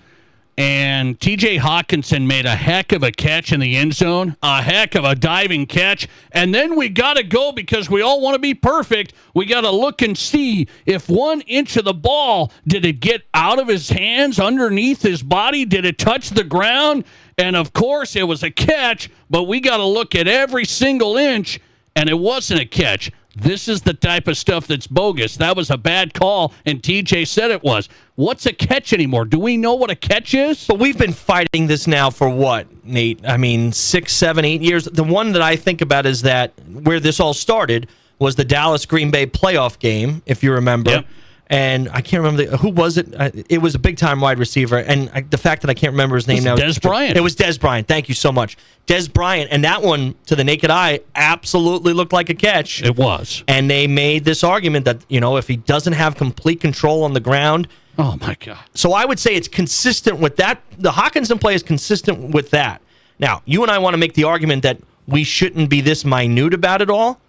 And T.J. Hawkinson made a heck of a catch in the end zone, a heck of a diving catch. And then we got to go, because we all want to be perfect. We got to look and see if 1 inch of the ball, did it get out of his hands, underneath his body? Did it touch the ground? And, of course, it was a catch, but we got to look at every single inch, and it wasn't a catch. This is the type of stuff that's bogus. That was a bad call, and TJ said it was. What's a catch anymore? Do we know what a catch is? But we've been fighting this now for what, Nate? I mean, 6, 7, 8 years. The one that I think about is that where this all started was the Dallas-Green Bay playoff game, if you remember. Yep. And I can't remember who was it. It was a big-time wide receiver, and the fact that I can't remember his name now. Des Bryant. It was Des Bryant. Thank you so much. Des Bryant, and that one, to the naked eye, absolutely looked like a catch. It was. And they made this argument that, if he doesn't have complete control on the ground. Oh, my God. So I would say it's consistent with that. The Hockenson play is consistent with that. Now, you and I want to make the argument that we shouldn't be this minute about it all.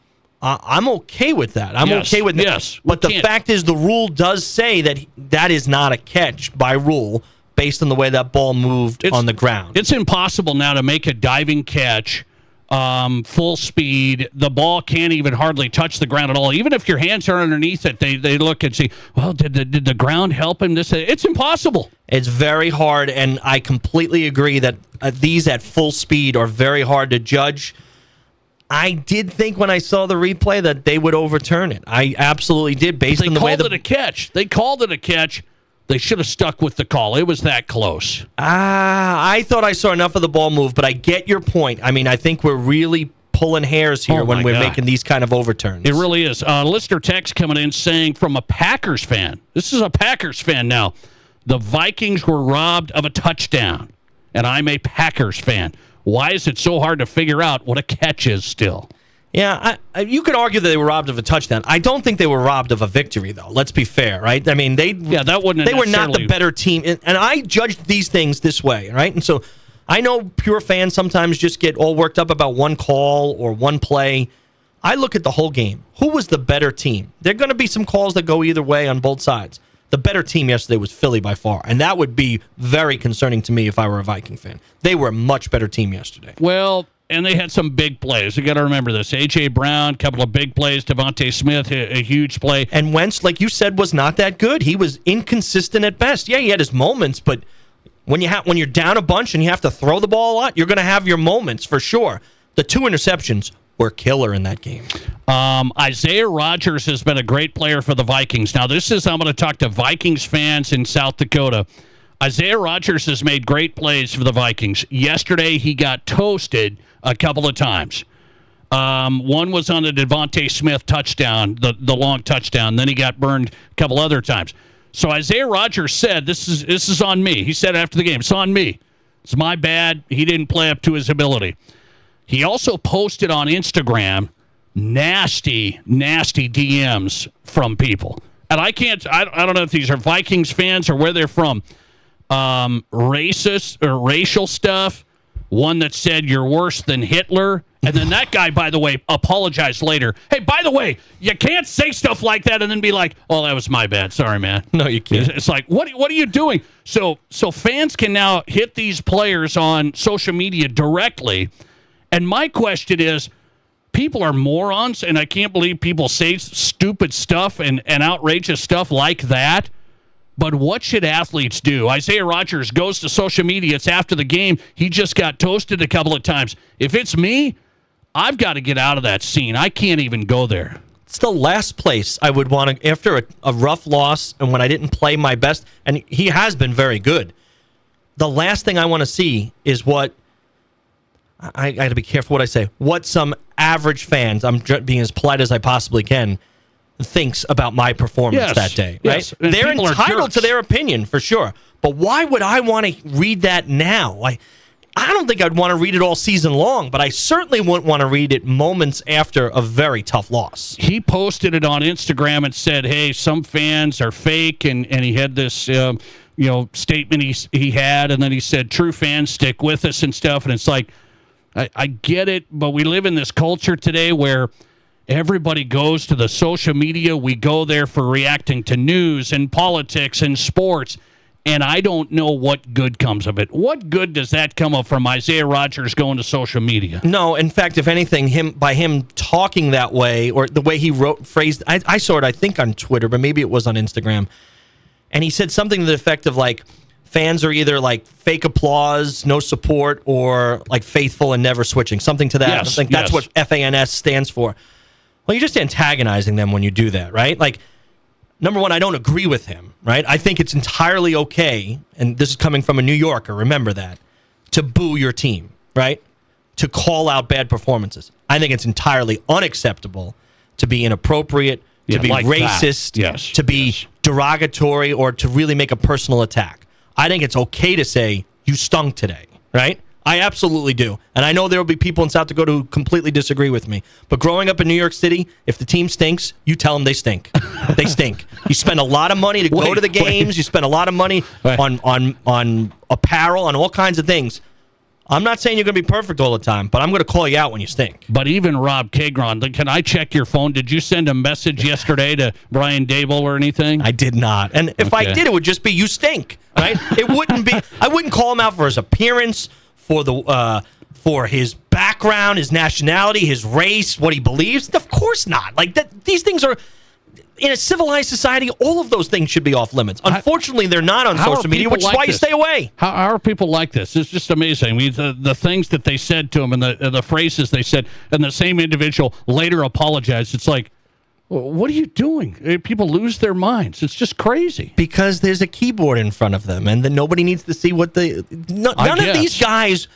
I'm okay with that. I'm okay with that. Yes. But the fact is, the rule does say that is not a catch by rule based on the way that ball moved on the ground. It's impossible now to make a diving catch full speed. The ball can't even hardly touch the ground at all. Even if your hands are underneath it, they look and see, well, did the ground help him? It's impossible. It's very hard, and I completely agree that these at full speed are very hard to judge. I did think when I saw the replay that they would overturn it. I absolutely did, based on the way they called it a catch. They called it a catch. They should have stuck with the call. It was that close. I thought I saw enough of the ball move, but I get your point. I mean, I think we're really pulling hairs here when we're making these kind of overturns. It really is. Listener text coming in saying from a Packers fan. This is a Packers fan now. The Vikings were robbed of a touchdown, and I'm a Packers fan. Why is it so hard to figure out what a catch is still? Yeah, you could argue that they were robbed of a touchdown. I don't think they were robbed of a victory, though. Let's be fair, right? I mean, they were not the better team. And I judged these things this way, right? And so I know pure fans sometimes just get all worked up about one call or one play. I look at the whole game. Who was the better team? There are going to be some calls that go either way on both sides. The better team yesterday was Philly by far, and that would be very concerning to me if I were a Viking fan. They were a much better team yesterday. Well, and they had some big plays. You got to remember this. A.J. Brown, a couple of big plays. Devontae Smith, a huge play. And Wentz, like you said, was not that good. He was inconsistent at best. Yeah, he had his moments, but when you're down a bunch and you have to throw the ball a lot, you're going to have your moments for sure. The 2 interceptions were killer in that game. Isaiah Rodgers has been a great player for the Vikings. Now, I'm going to talk to Vikings fans in South Dakota. Isaiah Rodgers has made great plays for the Vikings. Yesterday, he got toasted a couple of times. One was on the Devontae Smith touchdown, the long touchdown. Then he got burned a couple other times. So Isaiah Rodgers said, this is on me. He said after the game, it's on me. It's my bad. He didn't play up to his ability. He also posted on Instagram nasty DMs from people. And I don't know if these are Vikings fans or where they're from. Racist or racial stuff. One that said you're worse than Hitler. And then that guy, by the way, apologized later. Hey, by the way, you can't say stuff like that and then be like, oh, that was my bad. Sorry, man. No, you can't. It's like, what are you doing? So fans can now hit these players on social media directly. And my question is, people are morons, and I can't believe people say stupid stuff and outrageous stuff like that. But what should athletes do? Isaiah Rodgers goes to social media. It's after the game. He just got toasted a couple of times. If it's me, I've got to get out of that scene. I can't even go there. It's the last place I would want to, after a rough loss and when I didn't play my best, and he has been very good, the last thing I want to see is what, I got to be careful what I say, what some average fans, I'm being as polite as I possibly can, thinks about my performance that day. Right? Yes. They're entitled to their opinion, for sure. But why would I want to read that now? I don't think I'd want to read it all season long, but I certainly wouldn't want to read it moments after a very tough loss. He posted it on Instagram and said, hey, some fans are fake, and he had this statement he had, and then he said, true fans stick with us and stuff, and it's like, I get it, but we live in this culture today where everybody goes to the social media. We go there for reacting to news and politics and sports, and I don't know what good comes of it. What good does that come of from Isaiah Rodgers going to social media? No, in fact, if anything, by him talking that way, or the way he phrased, I saw it, I think, on Twitter, but maybe it was on Instagram, and he said something to the effect of, like, fans are either like fake applause, no support, or like faithful and never switching. Something to that. Yes, I think that's what FANS stands for. Well, you're just antagonizing them when you do that, right? Like, number one, I don't agree with him, right? I think it's entirely okay, and this is coming from a New Yorker, remember that, to boo your team, right? To call out bad performances. I think it's entirely unacceptable to be inappropriate, to be like racist, to be derogatory, or to really make a personal attack. I think it's okay to say, you stunk today, right? I absolutely do. And I know there will be people in South Dakota who completely disagree with me. But growing up in New York City, if the team stinks, you tell them they stink. They stink. You spend a lot of money to go to the games. You spend a lot of money on apparel, on all kinds of things. I'm not saying you're going to be perfect all the time, but I'm going to call you out when you stink. But even Rob Keighron, can I check your phone? Did you send a message yesterday to Brian Dable or anything? I did not. And if I did, it would just be, you stink, right? It wouldn't be. I wouldn't call him out for his appearance, for his background, his nationality, his race, what he believes. Of course not. Like these things are. In a civilized society, all of those things should be off limits. Unfortunately, they're not on social media, which is why you stay away. How are people like this? It's just amazing. I mean, the things that they said to him and the phrases they said, and the same individual later apologized. It's like, what are you doing? People lose their minds. It's just crazy. Because there's a keyboard in front of them, and then nobody needs to see what none of these guys.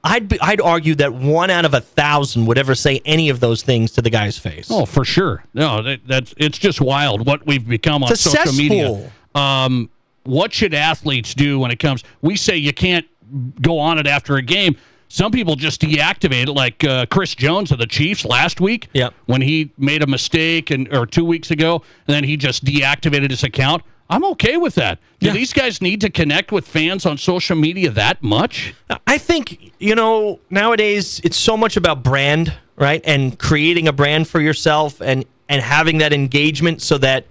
I'd argue that 1 out of 1,000 would ever say any of those things to the guy's face. Oh, for sure. No, it's just wild what we've become on social media. What should athletes do when it comes? We say you can't go on it after a game. Some people just deactivate it, like Chris Jones of the Chiefs last week when he made a mistake, or 2 weeks ago, and then he just deactivated his account. I'm okay with that. Do these guys need to connect with fans on social media that much? I think, nowadays it's so much about brand, right? And creating a brand for yourself and having that engagement so that,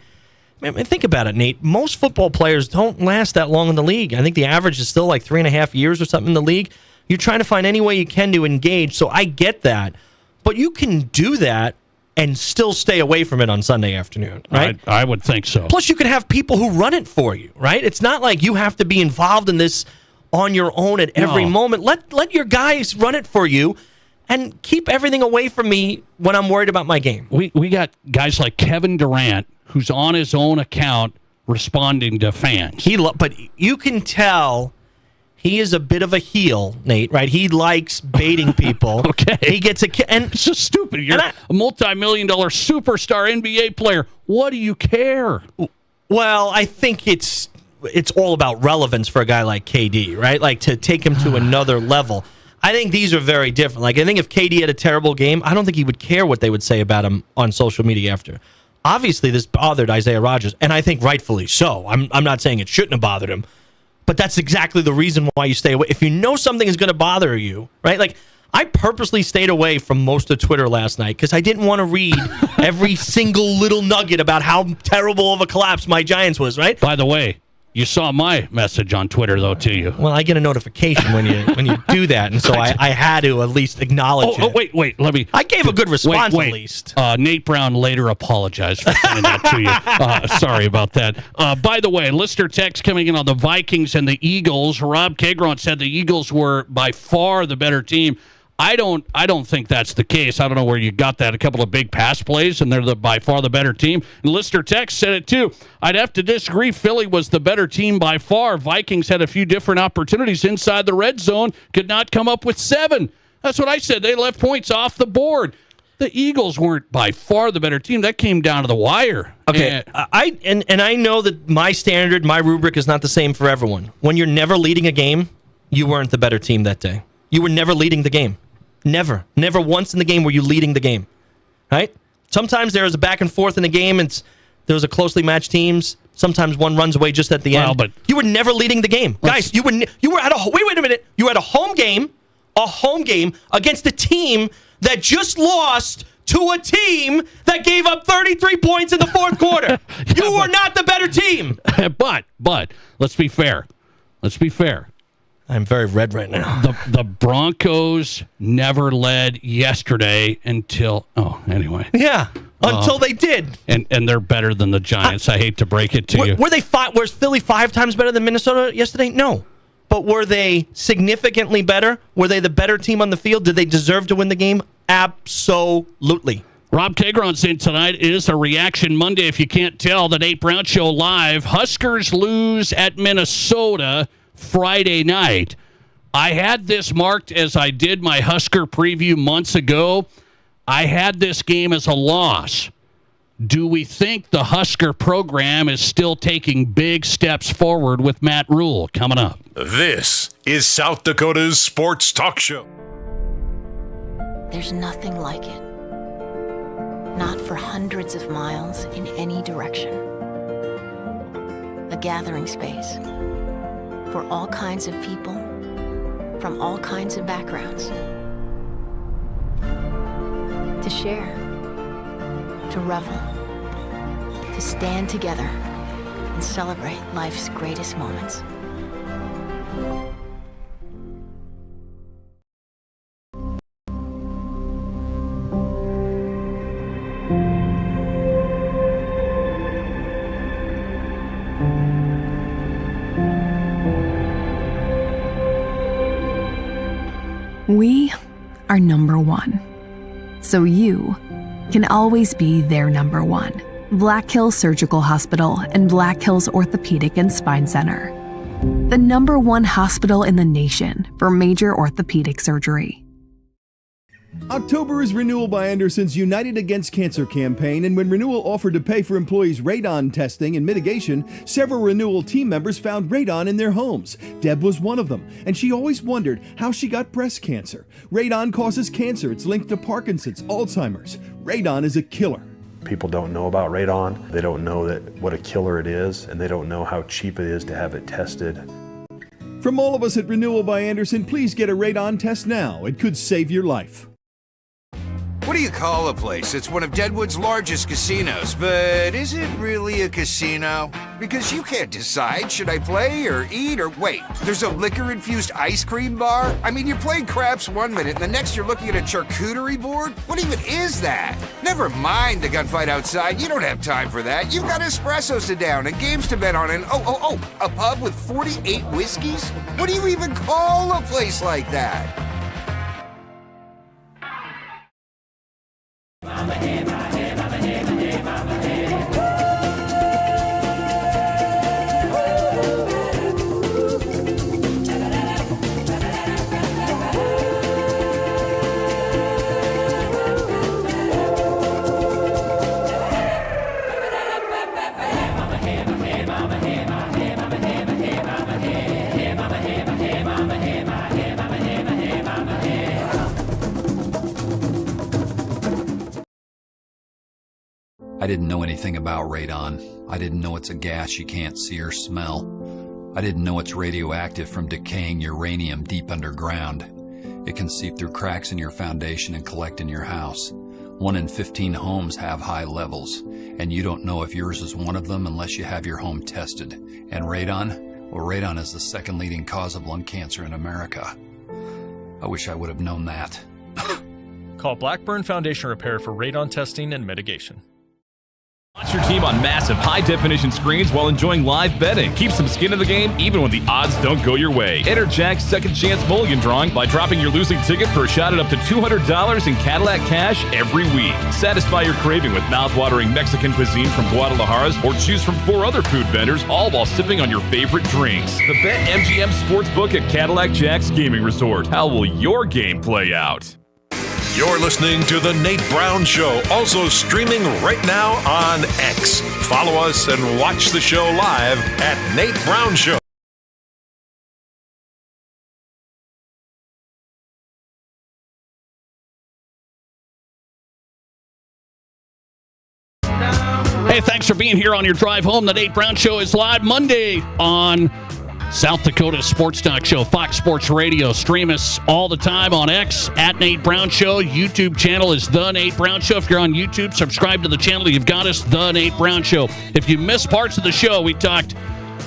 think about it, Nate. Most football players don't last that long in the league. I think the average is still like 3.5 years or something in the league. You're trying to find any way you can to engage, so I get that. But you can do that and still stay away from it on Sunday afternoon, right? I would think so. Plus, you can have people who run it for you, right? It's not like you have to be involved in this on your own at every moment. Let your guys run it for you and keep everything away from me when I'm worried about my game. We got guys like Kevin Durant, who's on his own account responding to fans. But you can tell he is a bit of a heel, Nate, right? He likes baiting people. Okay. He gets and it's just stupid. You're a multi-million-dollar superstar NBA player. What do you care? Well, I think it's all about relevance for a guy like KD, right? Like to take him to another level. I think these are very different. Like I think if KD had a terrible game, I don't think he would care what they would say about him on social media after. Obviously, this bothered Isaiah Rodgers, and I think rightfully so. I'm not saying it shouldn't have bothered him. But that's exactly the reason why you stay away. If you know something is going to bother you, right? Like, I purposely stayed away from most of Twitter last night because I didn't want to read every single little nugget about how terrible of a collapse my Giants was, right? By the way, you saw my message on Twitter, though, to you. Well, I get a notification when you do that, and so I had to at least acknowledge it. Oh, wait, let me... I gave a good response at least. Nate Brown later apologized for sending that to you. Sorry about that. By the way, listener text coming in on the Vikings and the Eagles. Rob Keighron said the Eagles were by far the better team. I don't think that's the case. I don't know where you got that. A couple of big pass plays, and they're by far the better team. And Lister Text said it too. I'd have to disagree. Philly was the better team by far. Vikings had a few different opportunities inside the red zone. Could not come up with 7. That's what I said. They left points off the board. The Eagles weren't by far the better team. That came down to the wire. Okay, and I know that my standard, my rubric is not the same for everyone. When you're never leading a game, you weren't the better team that day. You were never leading the game. Never once in the game were you leading the game, right? Sometimes there is a back and forth in the game, and there was a closely matched teams. Sometimes one runs away just at the end. But you were never leading the game, guys. You were at a wait a minute. You were at a home game against a team that just lost to a team that gave up 33 points in the fourth quarter. You were not the better team. But let's be fair. I'm very red right now. The Broncos never led yesterday until until they did. And they're better than the Giants. I hate to break it to you. Was Philly 5 times better than Minnesota yesterday? No. But were they significantly better? Were they the better team on the field? Did they deserve to win the game? Absolutely. Rob Keighron saying tonight is a Reaction Monday. If you can't tell, the Nate Brown Show live. Huskers lose at Minnesota Friday night. I had this marked as I did my Husker preview months ago. I had this game as a loss. Do we think the Husker program is still taking big steps forward with Matt Rule? Coming up. This is South Dakota's Sports Talk Show. There's nothing like it. Not for hundreds of miles in any direction. A gathering space for all kinds of people from all kinds of backgrounds. To share, to revel, to stand together and celebrate life's greatest moments. We are number one. So you can always be their number one. Black Hills Surgical Hospital and Black Hills Orthopedic and Spine Center. The number one hospital in the nation for major orthopedic surgery. October is Renewal by Anderson's United Against Cancer campaign, and when Renewal offered to pay for employees' radon testing and mitigation, several Renewal team members found radon in their homes. Deb was one of them, and she always wondered how she got breast cancer. Radon causes cancer. It's linked to Parkinson's, Alzheimer's. Radon is a killer. People don't know about radon. They don't know what a killer it is, and they don't know how cheap it is to have it tested. From all of us at Renewal by Anderson, please get a radon test now. It could save your life. What do you call a place? It's one of Deadwood's largest casinos, but is it really a casino? Because you can't decide, should I play or eat or wait? There's a liquor-infused ice cream bar? I mean, you're playing craps one minute, and the next you're looking at a charcuterie board? What even is that? Never mind the gunfight outside. You don't have time for that. You've got espressos to down and games to bet on, and a pub with 48 whiskeys? What do you even call a place like that? I didn't know anything about radon. I didn't know it's a gas you can't see or smell. I didn't know it's radioactive from decaying uranium deep underground. It can seep through cracks in your foundation and collect in your house. 1 in 15 homes have high levels, and you don't know if yours is one of them unless you have your home tested. And radon? Well, radon is the second leading cause of lung cancer in America. I wish I would have known that. Call Blackburn Foundation Repair for radon testing and mitigation. Watch your team on massive high-definition screens while enjoying live betting. Keep some skin in the game even when the odds don't go your way. Enter Jack's Second Chance Mulligan Drawing by dropping your losing ticket for a shot at up to $200 in Cadillac cash every week. Satisfy your craving with mouth-watering Mexican cuisine from Guadalajara's, or choose from 4 other food vendors, all while sipping on your favorite drinks. The BetMGM Sportsbook at Cadillac Jack's Gaming Resort. How will your game play out? You're listening to The Nate Brown Show, also streaming right now on X. Follow us and watch the show live at Nate Brown Show. Hey, thanks for being here on your drive home. The Nate Brown Show is live Monday on South Dakota Sports Talk Show, Fox Sports Radio. Stream us all the time on X, at Nate Brown Show. YouTube channel is The Nate Brown Show. If you're on YouTube, subscribe to the channel. You've got us, The Nate Brown Show. If you missed parts of the show, we talked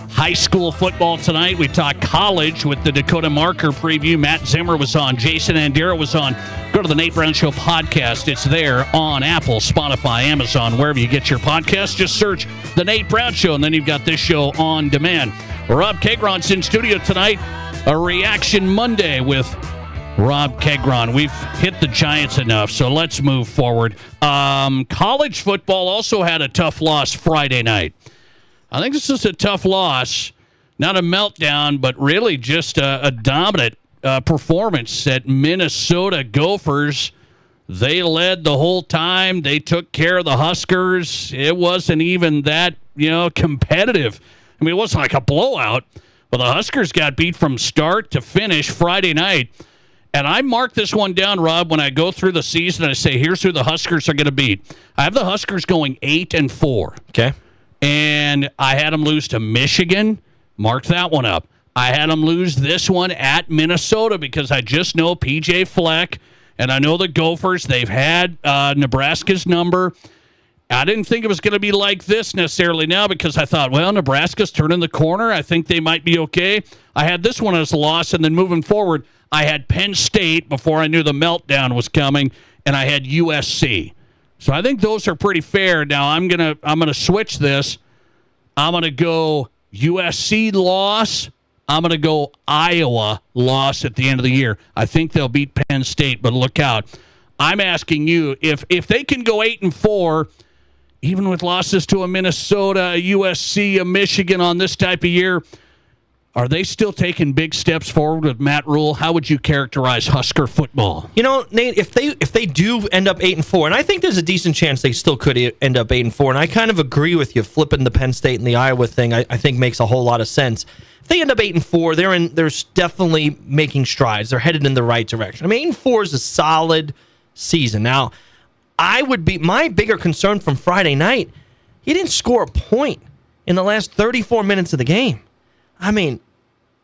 high school football tonight. We talked college with the Dakota Marker preview. Matt Zimmer was on. Jason Andera was on. Go to the Nate Brown Show podcast. It's there on Apple, Spotify, Amazon, wherever you get your podcast. Just search The Nate Brown Show, and then you've got this show on demand. Rob Keighron's in studio tonight. A Reaction Monday with Rob Keighron. We've hit the Giants enough, so let's move forward. College football also had a tough loss Friday night. I think this is a tough loss. Not a meltdown, but really just a dominant performance at Minnesota Gophers. They led the whole time. They took care of the Huskers. It wasn't even that, competitive. I mean, it wasn't like a blowout, but the Huskers got beat from start to finish Friday night. And I mark this one down, Rob, when I go through the season and I say, here's who the Huskers are going to beat. I have the Huskers going 8-4. Okay. And I had them lose to Michigan. Mark that one up. I had them lose this one at Minnesota because I just know P.J. Fleck, and I know the Gophers. They've had Nebraska's number. I didn't think it was going to be like this necessarily now because I thought, well, Nebraska's turning the corner. I think they might be okay. I had this one as a loss, and then moving forward, I had Penn State before I knew the meltdown was coming, and I had USC. So I think those are pretty fair. Now I'm gonna switch this. I'm gonna go USC loss. I'm gonna go Iowa loss at the end of the year. I think they'll beat Penn State, but look out. I'm asking you if they can go 8-4, even with losses to a Minnesota, a USC, a Michigan on this type of year. Are they still taking big steps forward with Matt Rule? How would you characterize Husker football? Nate, if they do end up 8-4, and I think there's a decent chance they still could end up 8-4, and I kind of agree with you. Flipping the Penn State and the Iowa thing, I think makes a whole lot of sense. If they end up 8-4, they're definitely making strides. They're headed in the right direction. I mean, 8-4 is a solid season. Now, my bigger concern from Friday night, he didn't score a point in the last 34 minutes of the game. I mean,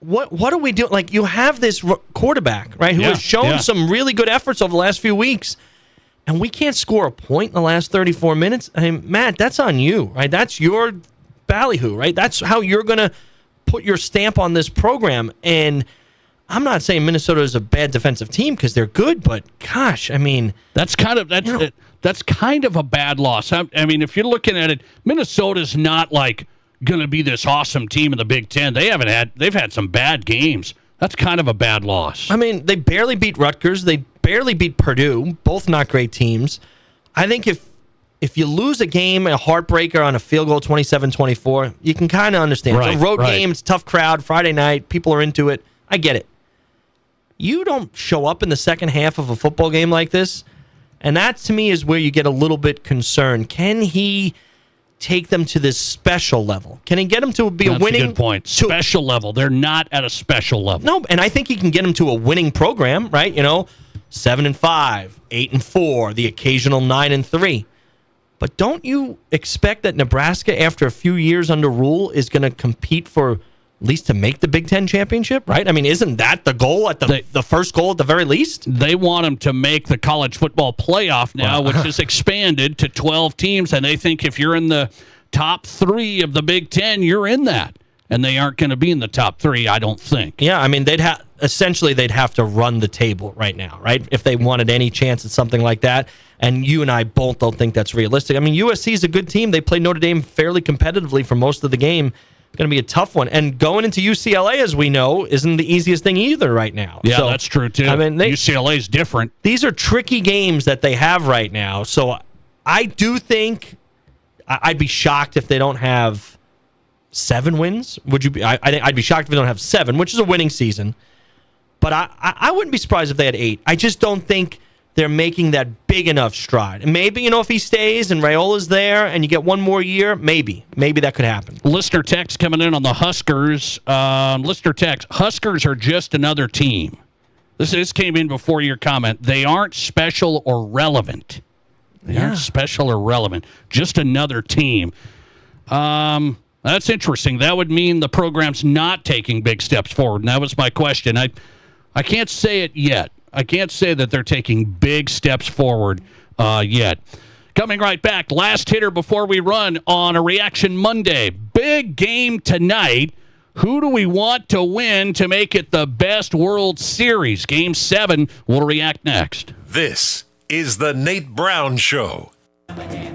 what are we doing? Like, you have this quarterback, right, who has shown some really good efforts over the last few weeks, and we can't score a point in the last 34 minutes? I mean, Matt, that's on you, right? That's your ballyhoo, right? That's how you're going to put your stamp on this program. And I'm not saying Minnesota is a bad defensive team because they're good, but gosh, I mean, that's kind of a bad loss. I mean, if you're looking at it, Minnesota's not like going to be this awesome team in the Big Ten. They've had some bad games. That's kind of a bad loss. I mean, they barely beat Rutgers. They barely beat Purdue. Both not great teams. I think if you lose a game, a heartbreaker on a field goal, 27-24, you can kind of understand. It's a road game. It's a tough crowd. Friday night. People are into it. I get it. You don't show up in the second half of a football game like this, and that, to me, is where you get a little bit concerned. Can he take them to this special level? Can he get them to be a winning? That's a good point. Special level. They're not at a special level. No, and I think he can get them to a winning program, right? 7-5, 8-4, the occasional 9-3. But don't you expect that Nebraska, after a few years under Rule, is going to compete for at least to make the Big Ten championship, right? I mean, isn't that the goal at the first goal at the very least? They want them to make the college football playoff now, which is expanded to 12 teams, and they think if you're in the top 3 of the Big Ten, you're in that. And they aren't going to be in the top 3, I don't think. Yeah, I mean, they'd have to run the table right now, right? If they wanted any chance at something like that. And you and I both don't think that's realistic. I mean, USC is a good team. They played Notre Dame fairly competitively for most of the game. Going to be a tough one. And going into UCLA, as we know, isn't the easiest thing either right now. Yeah, so, that's true, too. I mean, UCLA is different. These are tricky games that they have right now. So I do think I'd be shocked if they don't have 7 wins. Would you be? I'd be shocked if they don't have 7, which is a winning season. But I wouldn't be surprised if they had 8. I just don't think they're making that big enough stride. And maybe, if he stays and Raiola's there and you get one more year, maybe that could happen. Listener text coming in on the Huskers. Listener text, Huskers are just another team. This came in before your comment. They aren't special or relevant. They aren't special or relevant. Just another team. That's interesting. That would mean the program's not taking big steps forward. And that was my question. I can't say it yet. I can't say that they're taking big steps forward yet. Coming right back, last hitter before we run on a Reaction Monday. Big game tonight. Who do we want to win to make it the best World Series? Game 7. We'll react next. This is the Nate Brown Show.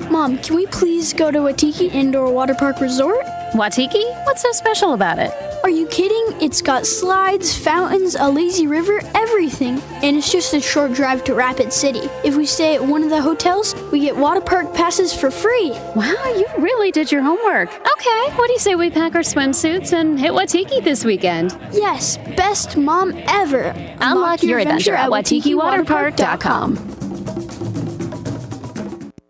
Mom, can we please go to Waitiki Indoor Water Park Resort? Waitiki? What's so special about it? Are you kidding? It's got slides, fountains, a lazy river, everything. And it's just a short drive to Rapid City. If we stay at one of the hotels, we get water park passes for free. Wow, you really did your homework. Okay, what do you say we pack our swimsuits and hit Waitiki this weekend? Yes, best mom ever. Unlock your adventure at WaitikiWaterpark.com.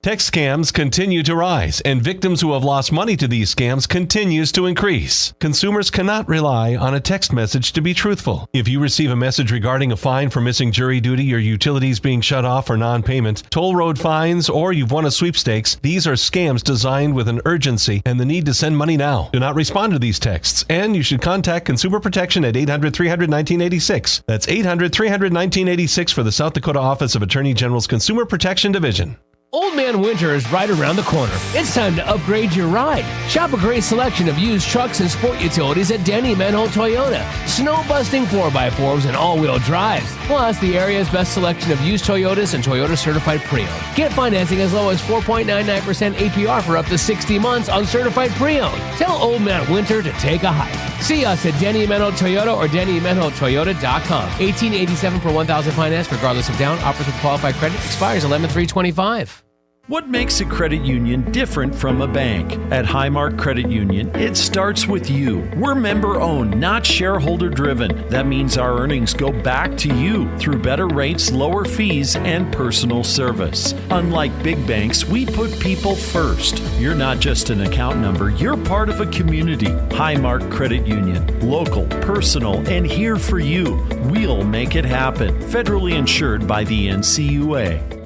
Text scams continue to rise, and victims who have lost money to these scams continues to increase. Consumers cannot rely on a text message to be truthful. If you receive a message regarding a fine for missing jury duty, your utilities being shut off for non-payment, toll road fines, or you've won a sweepstakes, these are scams designed with an urgency and the need to send money now. Do not respond to these texts, and you should contact Consumer Protection at 800-300-1986. That's 800-300-1986 for the South Dakota Office of Attorney General's Consumer Protection Division. Old Man Winter is right around the corner. It's time to upgrade your ride. Shop a great selection of used trucks and sport utilities at Denny Menholt Toyota. Snow-busting 4x4s and all-wheel drives. Plus, the area's best selection of used Toyotas and Toyota Certified Pre-Owned. Get financing as low as 4.99% APR for up to 60 months on Certified Pre-Owned. Tell Old Man Winter to take a hike. See us at Denny Menholt Toyota or DennyMenholtToyota.com. 1887 per 1,000 finance, regardless of down. Offers with qualified credit. Expires 11/3/25. What makes a credit union different from a bank? At Highmark Credit Union, it starts with you. We're member-owned, not shareholder-driven. That means our earnings go back to you through better rates, lower fees, and personal service. Unlike big banks, we put people first. You're not just an account number, you're part of a community. Highmark Credit Union. Local, personal, and here for you. We'll make it happen. Federally insured by the NCUA.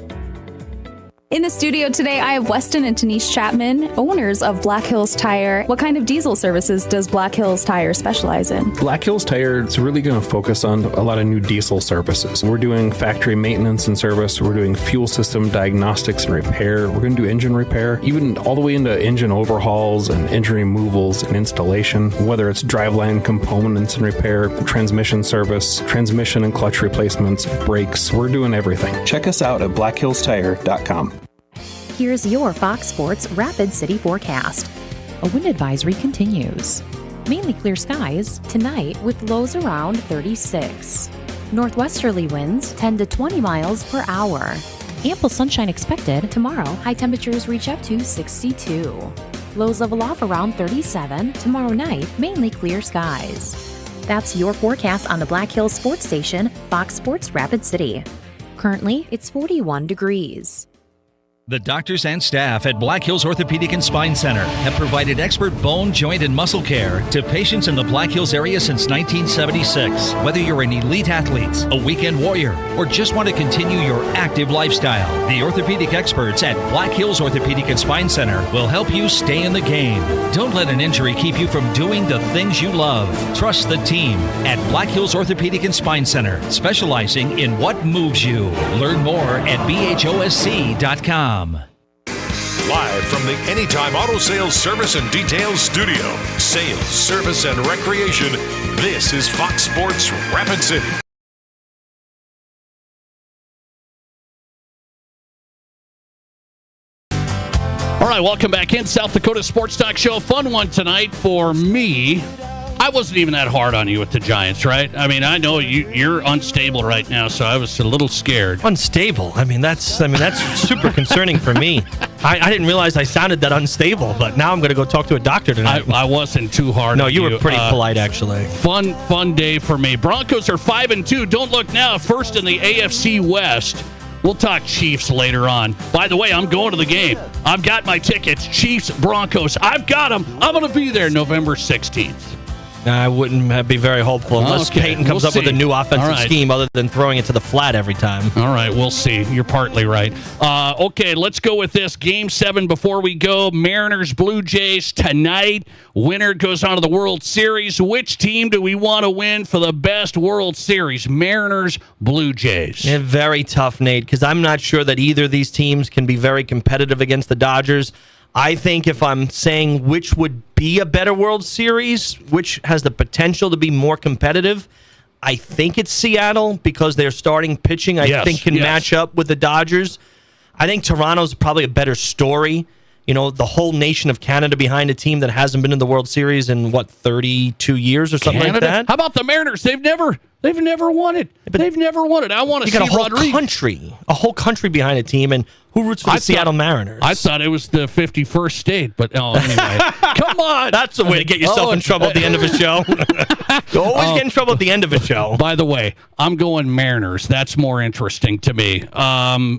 In the studio today, I have Weston and Denise Chapman, owners of Black Hills Tire. What kind of diesel services does Black Hills Tire specialize in? Black Hills Tire is really going to focus on a lot of new diesel services. We're doing factory maintenance and service. We're doing fuel system diagnostics and repair. We're going to do engine repair, even all the way into engine overhauls and engine removals and installation, whether it's driveline components and repair, transmission service, transmission and clutch replacements, brakes. We're doing everything. Check us out at blackhillstire.com. Here's your Fox Sports Rapid City forecast. A wind advisory continues. Mainly clear skies tonight with lows around 36. Northwesterly winds 10 to 20 miles per hour. Ample sunshine expected tomorrow. High temperatures reach up to 62. Lows level off around 37. Tomorrow night, mainly clear skies. That's your forecast on the Black Hills Sports Station, Fox Sports Rapid City. Currently, it's 41 degrees. The doctors and staff at Black Hills Orthopedic and Spine Center have provided expert bone, joint, and muscle care to patients in the Black Hills area since 1976. Whether you're an elite athlete, a weekend warrior, or just want to continue your active lifestyle, the orthopedic experts at Black Hills Orthopedic and Spine Center will help you stay in the game. Don't let an injury keep you from doing the things you love. Trust the team at Black Hills Orthopedic and Spine Center, specializing in what moves you. Learn more at bhosc.com. Live from the Anytime Auto Sales Service and Details Studio, sales, service, and recreation, this is Fox Sports Rapid City. All right, welcome back in. South Dakota Sports Talk Show. Fun one tonight for me. I wasn't even that hard on you with the Giants, right? I mean, I know you're unstable right now, so I was a little scared. Unstable? I mean, that's super concerning for me. I didn't realize I sounded that unstable, but now I'm going to go talk to a doctor tonight. I wasn't too hard. No, you were pretty polite, actually. Fun day for me. Broncos are 5-2. Don't look now. First in the AFC West. We'll talk Chiefs later on. By the way, I'm going to the game. I've got my tickets. Chiefs, Broncos. I've got them. I'm going to be there November 16th. I wouldn't be very hopeful unless Peyton comes up with a new offensive scheme other than throwing it to the flat every time. All right, we'll see. You're partly right. Okay, let's go with this. Game 7 before we go. Mariners, Blue Jays tonight. Winner goes on to the World Series. Which team do we want to win for the best World Series? Mariners, Blue Jays. Yeah, very tough, Nate, because I'm not sure that either of these teams can be very competitive against the Dodgers. I think if I'm saying which would be a better World Series, which has the potential to be more competitive, I think it's Seattle because their starting pitching, I think, can match up with the Dodgers. I think Toronto's probably a better story. You know, the whole nation of Canada behind a team that hasn't been in the World Series in, 32 years or something like that? How about the Mariners? They've never won it. They've never won it. I want to see Rodriguez. A whole country behind a team, and Who roots for the Seattle Mariners? I thought it was the 51st state, but anyway. Come on. That's the way to get yourself in trouble at the end of a show. You always get in trouble at the end of a show. By the way, I'm going Mariners. That's more interesting to me.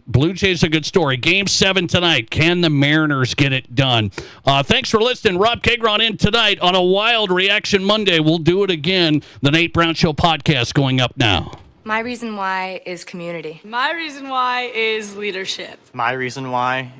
Blue Jays a good story. Game 7 tonight. Can the Mariners get it done? Thanks for listening. Rob Keighron in tonight on a Wild Reaction Monday. We'll do it again. The Nate Brown Show podcast going up now. My reason why is community. My reason why is leadership. My reason why